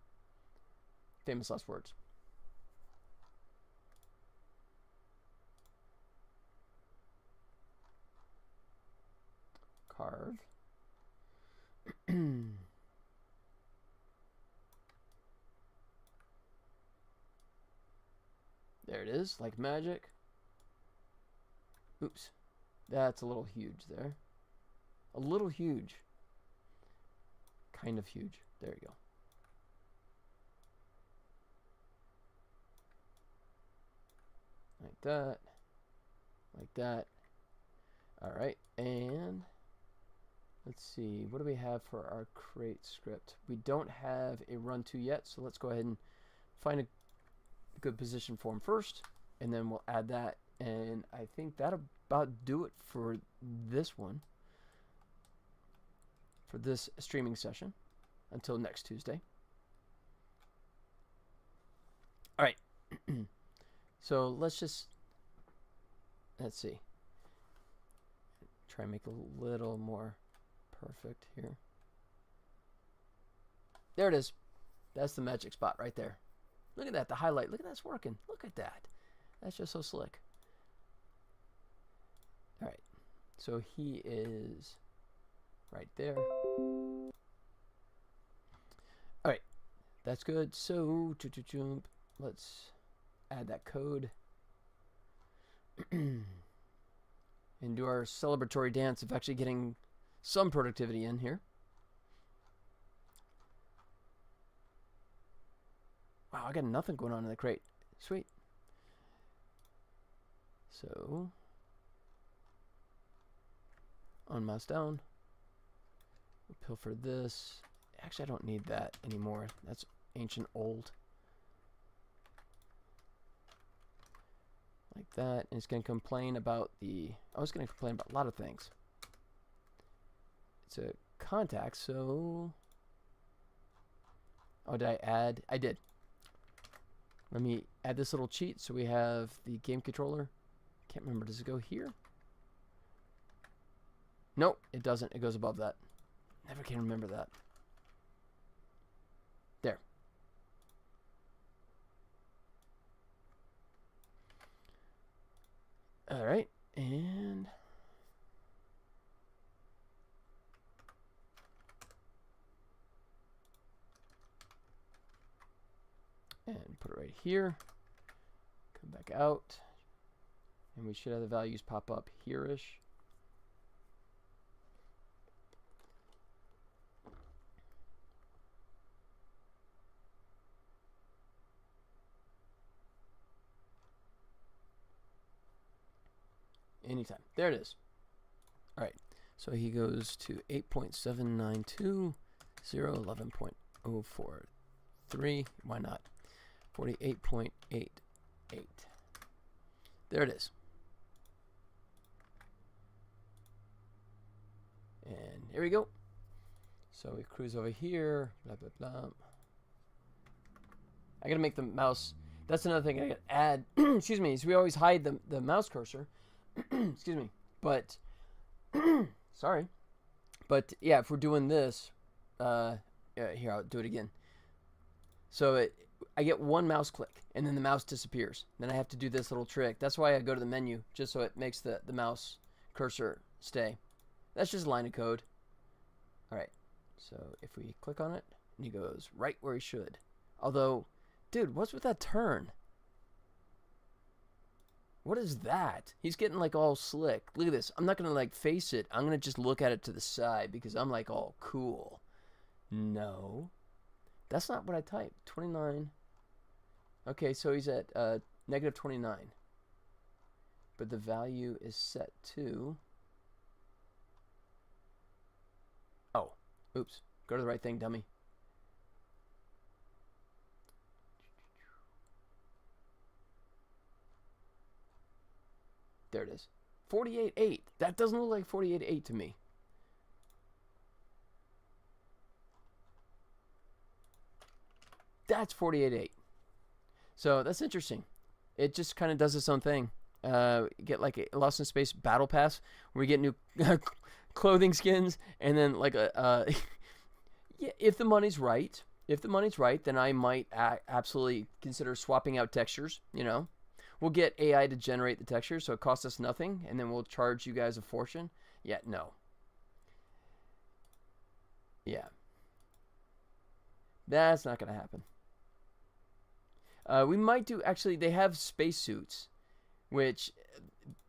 Famous last words. Carve. There it is, like magic. Oops. That's a little huge there. A little huge. Kind of huge. There you go. Like that. Like that. Alright, and let's see. What do we have for our crate script? We don't have a run to yet, so let's go ahead and find a good position for him first, and then we'll add that, and I think that'll about do it for this one, for this streaming session until next Tuesday. All right. So let's see, try and make it a little more perfect here. There it is. That's the magic spot right there. Look at that, the highlight. Look at that's working. Look at that. That's just so slick. All right. So he is right there. All right. That's good. So, let's add that code. And do our celebratory dance of actually getting some productivity in here. Wow, I got nothing going on in the crate. Sweet. So, on mouse down. We'll pilfer this. Actually, I don't need that anymore. That's ancient old. Like that. And it's going to complain about the... I was going to complain about a lot of things. It's a contact, so... Oh, did I add? I did. Let me add this little cheat so we have the game controller. Can't remember. Does it go here? Nope, it doesn't. It goes above that. Never can remember that. There. All right, and put it right here. Come back out, and we should have the values pop up here-ish. Anytime. There it is. All right. So he goes to 8.792, 11.043. Why not? 48.88. There it is. And here we go. So we cruise over here. Blah, blah, blah. I got to make the mouse. That's another thing I got to add. Excuse me. Is we always hide the mouse cursor. Excuse me. But, sorry. But, yeah, if we're doing this, here, I'll do it again. So I get one mouse click, and then the mouse disappears. Then I have to do this little trick. That's why I go to the menu, just so it makes the mouse cursor stay. That's just a line of code. All right. So if we click on it, and he goes right where he should. Although, dude, what's with that turn? What is that? He's getting like all slick. Look at this. I'm not going to like face it. I'm going to just look at it to the side because I'm like all cool. No. That's not what I typed. 29. Okay, so he's at negative 29. But the value is set to... Oh, oops. Go to the right thing, dummy. There it is. 48.8. That doesn't look like 48.8 to me. That's 48.8. So that's interesting. It just kind of does its own thing. Get like a Lost in Space battle pass where we get new clothing skins, and then like a yeah, if the money's right, then I might absolutely consider swapping out textures. You know, we'll get AI to generate the textures, so it costs us nothing, and then we'll charge you guys a fortune. Yeah, no. Yeah, that's not gonna happen. We might do, actually, they have spacesuits, which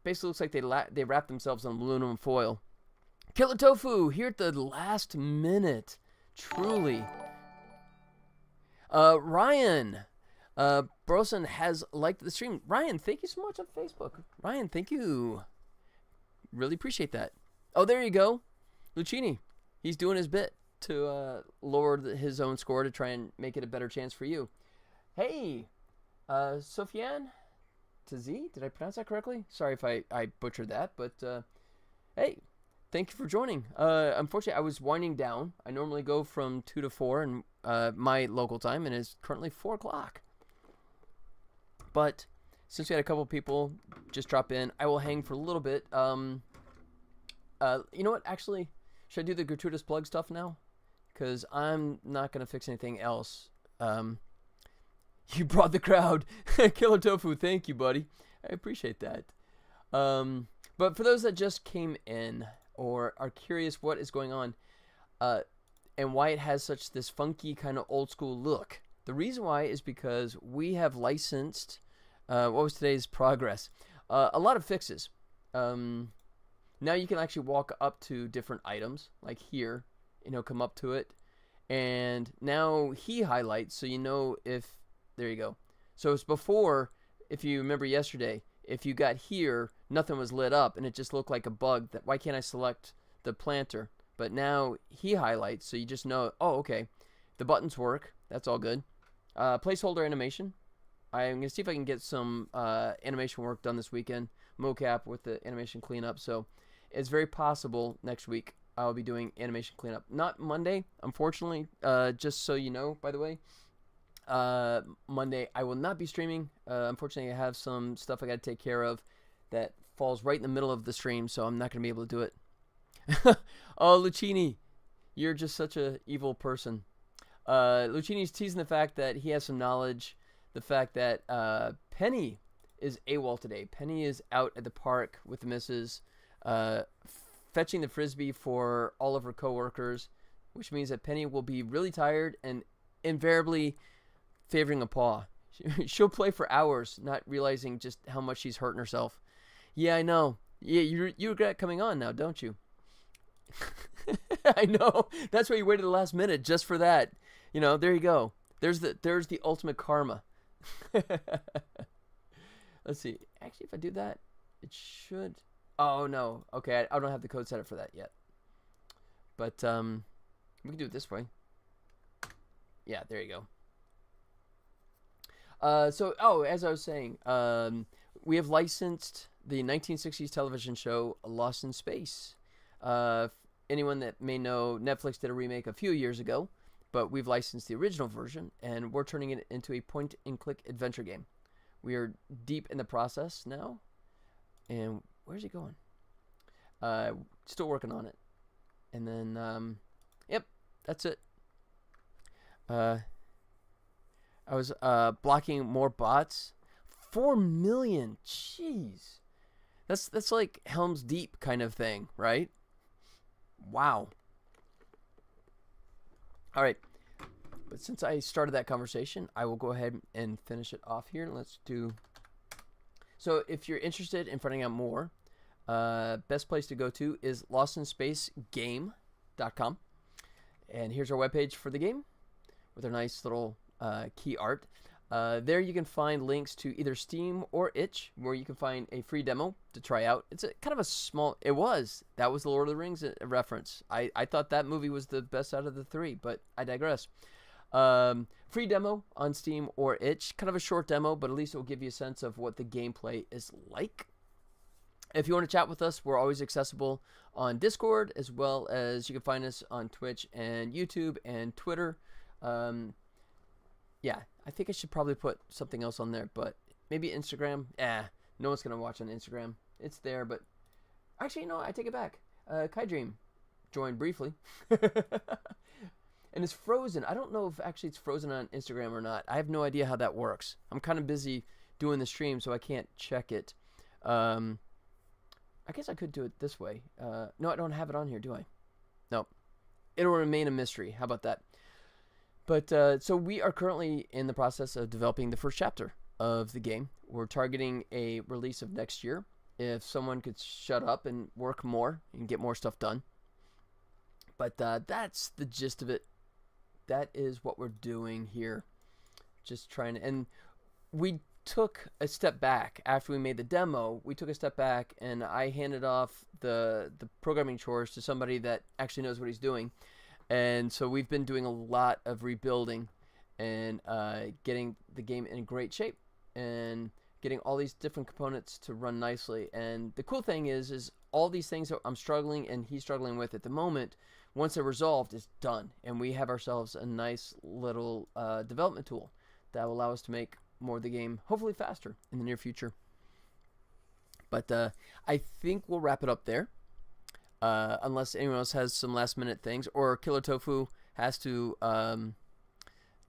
basically looks like they wrap themselves in aluminum foil. Killer Tofu, here at the last minute. Truly. Ryan Brosen has liked the stream. Ryan, thank you so much on Facebook. Ryan, thank you. Really appreciate that. Oh, there you go. Lucchini, he's doing his bit to lower his own score to try and make it a better chance for you. Hey, Sofiane Tazi, did I pronounce that correctly? Sorry if I butchered that, but hey, thank you for joining. Unfortunately, I was winding down. I normally go from 2 to 4 in my local time, and it's currently 4 o'clock. But since we had a couple people just drop in, I will hang for a little bit. You know what? Actually, should I do the gratuitous plug stuff now? Because I'm not going to fix anything else. You brought the crowd. Killer Tofu, thank you, buddy. I appreciate that. But for those that just came in or are curious what is going on and why it has such this funky kind of old school look, the reason why is because we have licensed, what was today's progress? A lot of fixes. Now you can actually walk up to different items, like here, come up to it. And now he highlights, so you know if... There you go. So it's before, if you remember yesterday, if you got here, nothing was lit up, and it just looked like a bug. That why can't I select the planter? But now he highlights, so you just know, oh, okay, the buttons work. That's all good. Placeholder animation. I'm going to see if I can get some animation work done this weekend. Mocap with the animation cleanup. So it's very possible next week I'll be doing animation cleanup. Not Monday, unfortunately, just so you know, by the way. Monday I will not be streaming. Unfortunately, I have some stuff I got to take care of that falls right in the middle of the stream, so I'm not going to be able to do it. Oh, Lucchini, you're just such a evil person. Lucchini's teasing the fact that he has some knowledge, the fact that Penny is AWOL today. Penny is out at the park with the missus, fetching the frisbee for all of her coworkers, which means that Penny will be really tired and invariably favoring a paw. She'll play for hours, not realizing just how much she's hurting herself. Yeah, I know. Yeah, you regret coming on now, don't you? I know. That's why you waited the last minute just for that. You know, there you go. There's the ultimate karma. Let's see. Actually, if I do that, it should. Oh no. Okay, I don't have the code set up for that yet. But we can do it this way. Yeah, there you go. So, as I was saying, we have licensed the 1960s television show Lost in Space. Anyone that may know, Netflix did a remake a few years ago, but we've licensed the original version, and we're turning it into a point-and-click adventure game. We are deep in the process now, and where's it going? Still working on it. And then, yep, that's it. I was blocking more bots. 4 million, jeez. That's like Helm's Deep kind of thing, right? Wow. All right. But since I started that conversation, I will go ahead and finish it off here. Let's do. So if you're interested in finding out more, best place to go to is lostinspace.game.com. And here's our webpage for the game with our nice little key art. There you can find links to either Steam or Itch, where you can find a free demo to try out. It's a kind of a small. That was the Lord of the Rings reference. I thought that movie was the best out of the three, but I digress. Free demo on Steam or Itch. Kind of a short demo, but at least it will give you a sense of what the gameplay is like. If you want to chat with us, we're always accessible on Discord, as well as you can find us on Twitch and YouTube and Twitter. Yeah, I think I should probably put something else on there, but maybe Instagram. No one's going to watch on Instagram. It's there, but actually, no, I take it back. Kai Dream joined briefly. And it's frozen. I don't know if actually it's frozen on Instagram or not. I have no idea how that works. I'm kind of busy doing the stream, so I can't check it. I guess I could do it this way. No, I don't have it on here, do I? No. It'll remain a mystery. How about that? But so we are currently in the process of developing the first chapter of the game. We're targeting a release of next year. If someone could shut up and work more and get more stuff done. But that's the gist of it. That is what we're doing here. Just trying to... And we took a step back after we made the demo. We took a step back and I handed off the programming chores to somebody that actually knows what he's doing. And so we've been doing a lot of rebuilding and getting the game in great shape and getting all these different components to run nicely. And the cool thing is all these things that I'm struggling and he's struggling with at the moment, once they're resolved, is done. And we have ourselves a nice little development tool that will allow us to make more of the game, hopefully faster, in the near future. But I think we'll wrap it up there. Unless anyone else has some last minute things, or Killer Tofu has to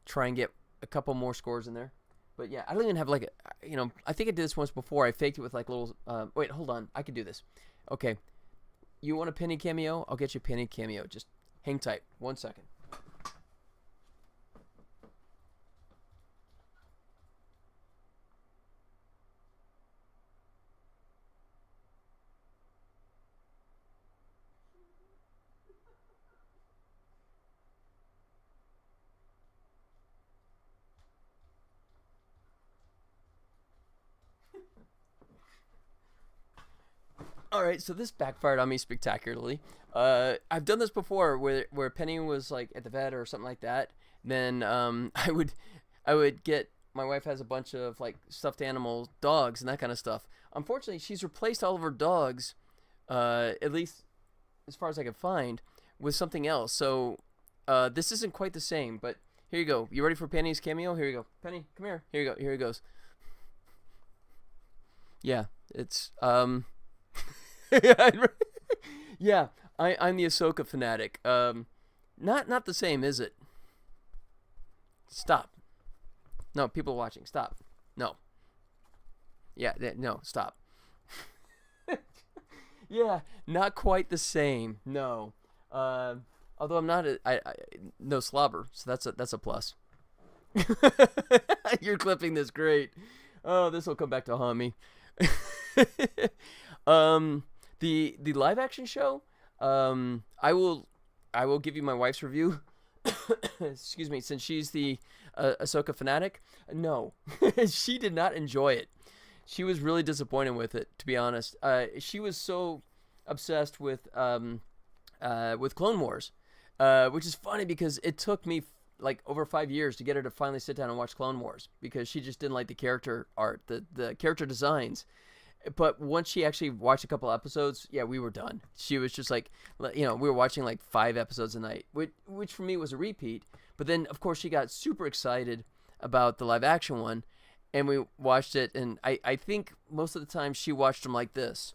try and get a couple more scores in there. But yeah, I don't even have like I think I did this once before. I faked it with like little wait, hold on, I could do this. Okay, you want a Penny cameo? I'll get you a Penny cameo. Just hang tight 1 second. All right, so this backfired on me spectacularly. I've done this before, where Penny was like at the vet or something like that. Then I would get, my wife has a bunch of like stuffed animal dogs and that kind of stuff. Unfortunately, she's replaced all of her dogs, at least as far as I can find, with something else. So this isn't quite the same. But here you go. You ready for Penny's cameo? Here you go. Penny, come here. Here you go. Here it goes. Yeah, it's yeah. I'm the Ahsoka fanatic. Not the same, is it? Stop. No, people watching. Stop. No. Yeah, no, stop. Yeah, not quite the same. No. Although I'm not no slobber, so that's a plus. You're clipping this great. Oh, this will come back to haunt me. The live action show, I will give you my wife's review. Excuse me, since she's the Ahsoka fanatic. No, she did not enjoy it. She was really disappointed with it, to be honest. She was so obsessed with Clone Wars, which is funny because it took me like over 5 years to get her to finally sit down and watch Clone Wars because she just didn't like the character art, the character designs. But once she actually watched a couple episodes, yeah, we were done. She was just like, we were watching like 5 episodes a night, which for me was a repeat. But then, of course, she got super excited about the live action one, and we watched it. And I think most of the time she watched them like this.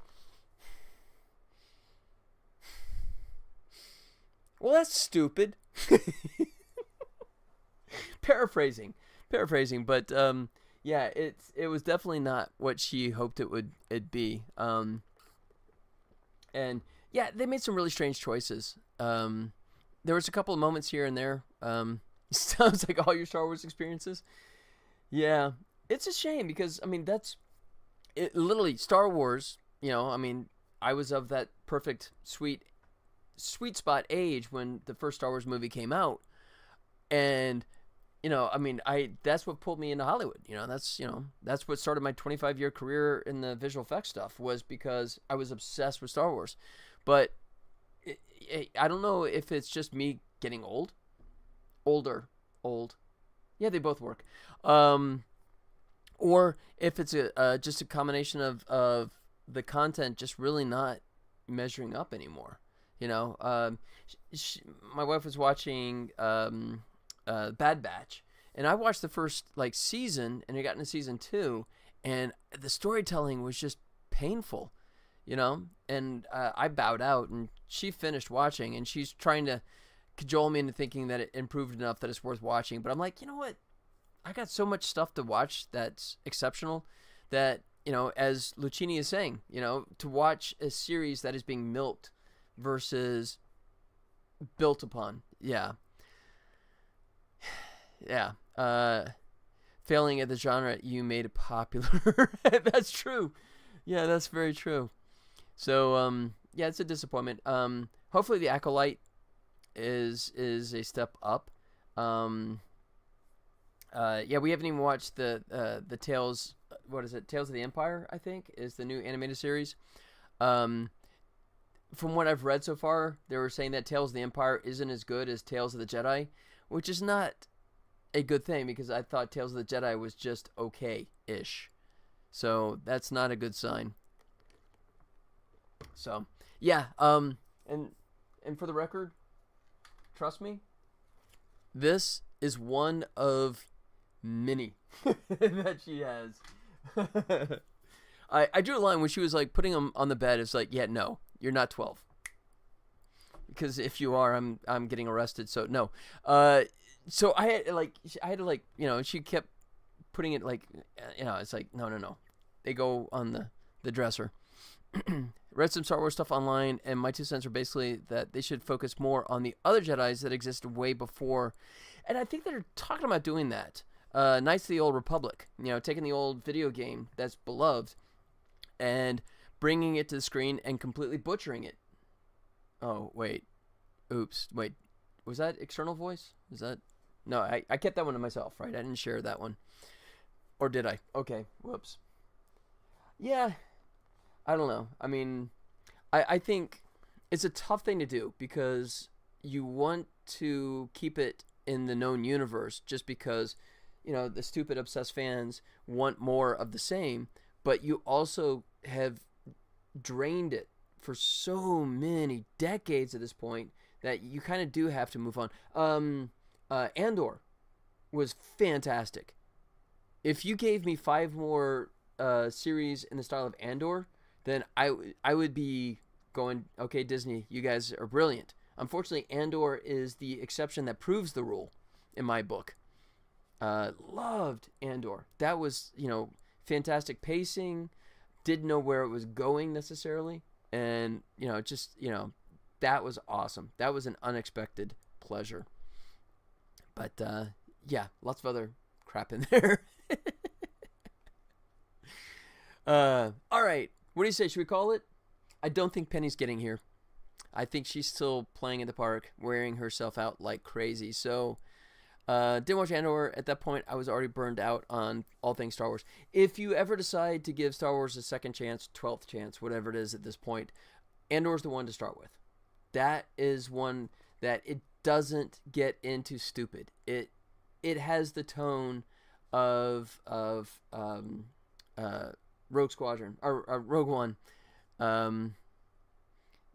Well, that's stupid. Paraphrasing, but yeah, it was definitely not what she hoped it'd be. And yeah, they made some really strange choices. There was a couple of moments here and there. Sounds like all your Star Wars experiences. Yeah, it's a shame because I mean that's it. Literally, Star Wars. I mean, I was of that perfect sweet spot age when the first Star Wars movie came out, and I mean, that's what pulled me into Hollywood. That's what started my 25-year career in the visual effects stuff was because I was obsessed with Star Wars. But I don't know if it's just me getting old. Yeah, they both work. Or if it's just a combination of the content just really not measuring up anymore. My wife was watching Bad Batch, and I watched the first season, and it got into season 2, and the storytelling was just painful, and I bowed out, and she finished watching, and she's trying to cajole me into thinking that it improved enough that it's worth watching, but I'm like, you know what, I got so much stuff to watch that's exceptional that, as Lucchini is saying, to watch a series that is being milked versus built upon. Yeah. Failing at the genre, you made it popular. That's true. Yeah, that's very true. So, yeah, it's a disappointment. Hopefully the Acolyte is a step up. Yeah, we haven't even watched the Tales. What is it? Tales of the Empire, I think, is the new animated series. From what I've read so far, they were saying that Tales of the Empire isn't as good as Tales of the Jedi, which is not a good thing because I thought Tales of the Jedi was just okay-ish. So that's not a good sign. So, yeah, and for the record, trust me, this is one of many that she has. I drew a line when she was putting them on the bed. It's yeah, no, you're not 12. Because if you are, I'm getting arrested. So no. So I had to she kept putting it it's no. They go on the dresser. Read some Star Wars stuff online, and my 2 cents are basically that they should focus more on the other Jedis that existed way before. And I think they're talking about doing that. Knights of the Old Republic, taking the old video game that's beloved and bringing it to the screen and completely butchering it. Oh, wait. Oops. Wait. Was that external voice? Is that... No, I kept that one to myself, right? I didn't share that one. Or did I? Okay. Whoops. Yeah. I don't know. I mean, I think it's a tough thing to do because you want to keep it in the known universe just because, the stupid obsessed fans want more of the same, but you also have drained it for so many decades at this point that you kind of do have to move on. Andor was fantastic. If you gave me 5 more series in the style of Andor, then I would be going, okay, Disney, you guys are brilliant. Unfortunately, Andor is the exception that proves the rule in my book. Loved Andor. That was, fantastic pacing. Didn't know where it was going necessarily. And, that was awesome. That was an unexpected pleasure. But, yeah, lots of other crap in there. All right. What do you say? Should we call it? I don't think Penny's getting here. I think she's still playing in the park, wearing herself out like crazy. So, didn't watch Andor. At that point, I was already burned out on all things Star Wars. If you ever decide to give Star Wars a second chance, 12th chance, whatever it is at this point, Andor's the one to start with. That is one that it doesn't get into stupid. It has the tone of Rogue Squadron or Rogue One.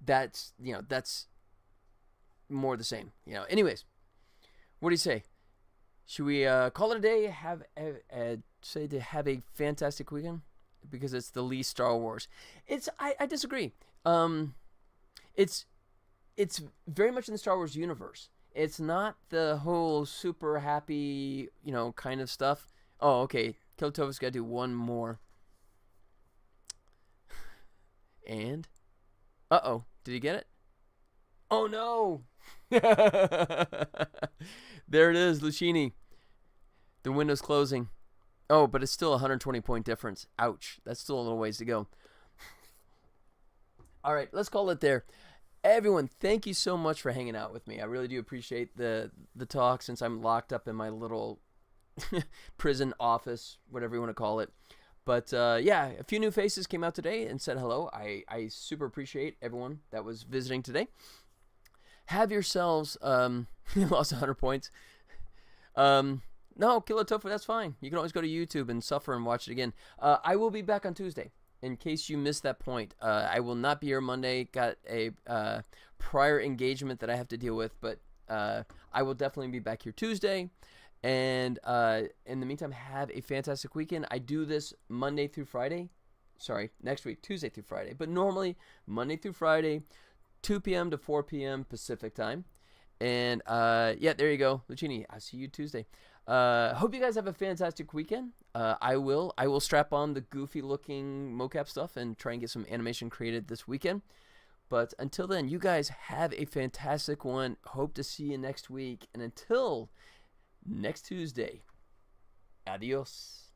That's more the same. Anyways, what do you say? Should we call it a day? Say to have a fantastic weekend because it's the least Star Wars. I disagree. It's very much in the Star Wars universe. It's not the whole super happy, kind of stuff. Oh, okay. Kiltova's got to do one more. And? Uh-oh. Did he get it? Oh, no. There it is, Lucchini. The window's closing. Oh, but it's still a 120-point difference. Ouch. That's still a little ways to go. All right, let's call it there. Everyone, thank you so much for hanging out with me. I really do appreciate the talk since I'm locked up in my little prison office, whatever you want to call it. But, yeah, a few new faces came out today and said hello. I super appreciate everyone that was visiting today. Have yourselves, you lost 100 points. No, Kilo Tofu, that's fine. You can always go to YouTube and suffer and watch it again. I will be back on Tuesday. In case you missed that point, I will not be here Monday. Got a prior engagement that I have to deal with, but I will definitely be back here Tuesday. And in the meantime, have a fantastic weekend. I do this Monday through Friday. Sorry, next week, Tuesday through Friday. But normally, Monday through Friday, 2 p.m. to 4 p.m. Pacific time. And, yeah, there you go. Lucchini, I'll see you Tuesday. Hope you guys have a fantastic weekend. I will strap on the goofy-looking mocap stuff and try and get some animation created this weekend. But until then, you guys have a fantastic one. Hope to see you next week. And until next Tuesday, adios.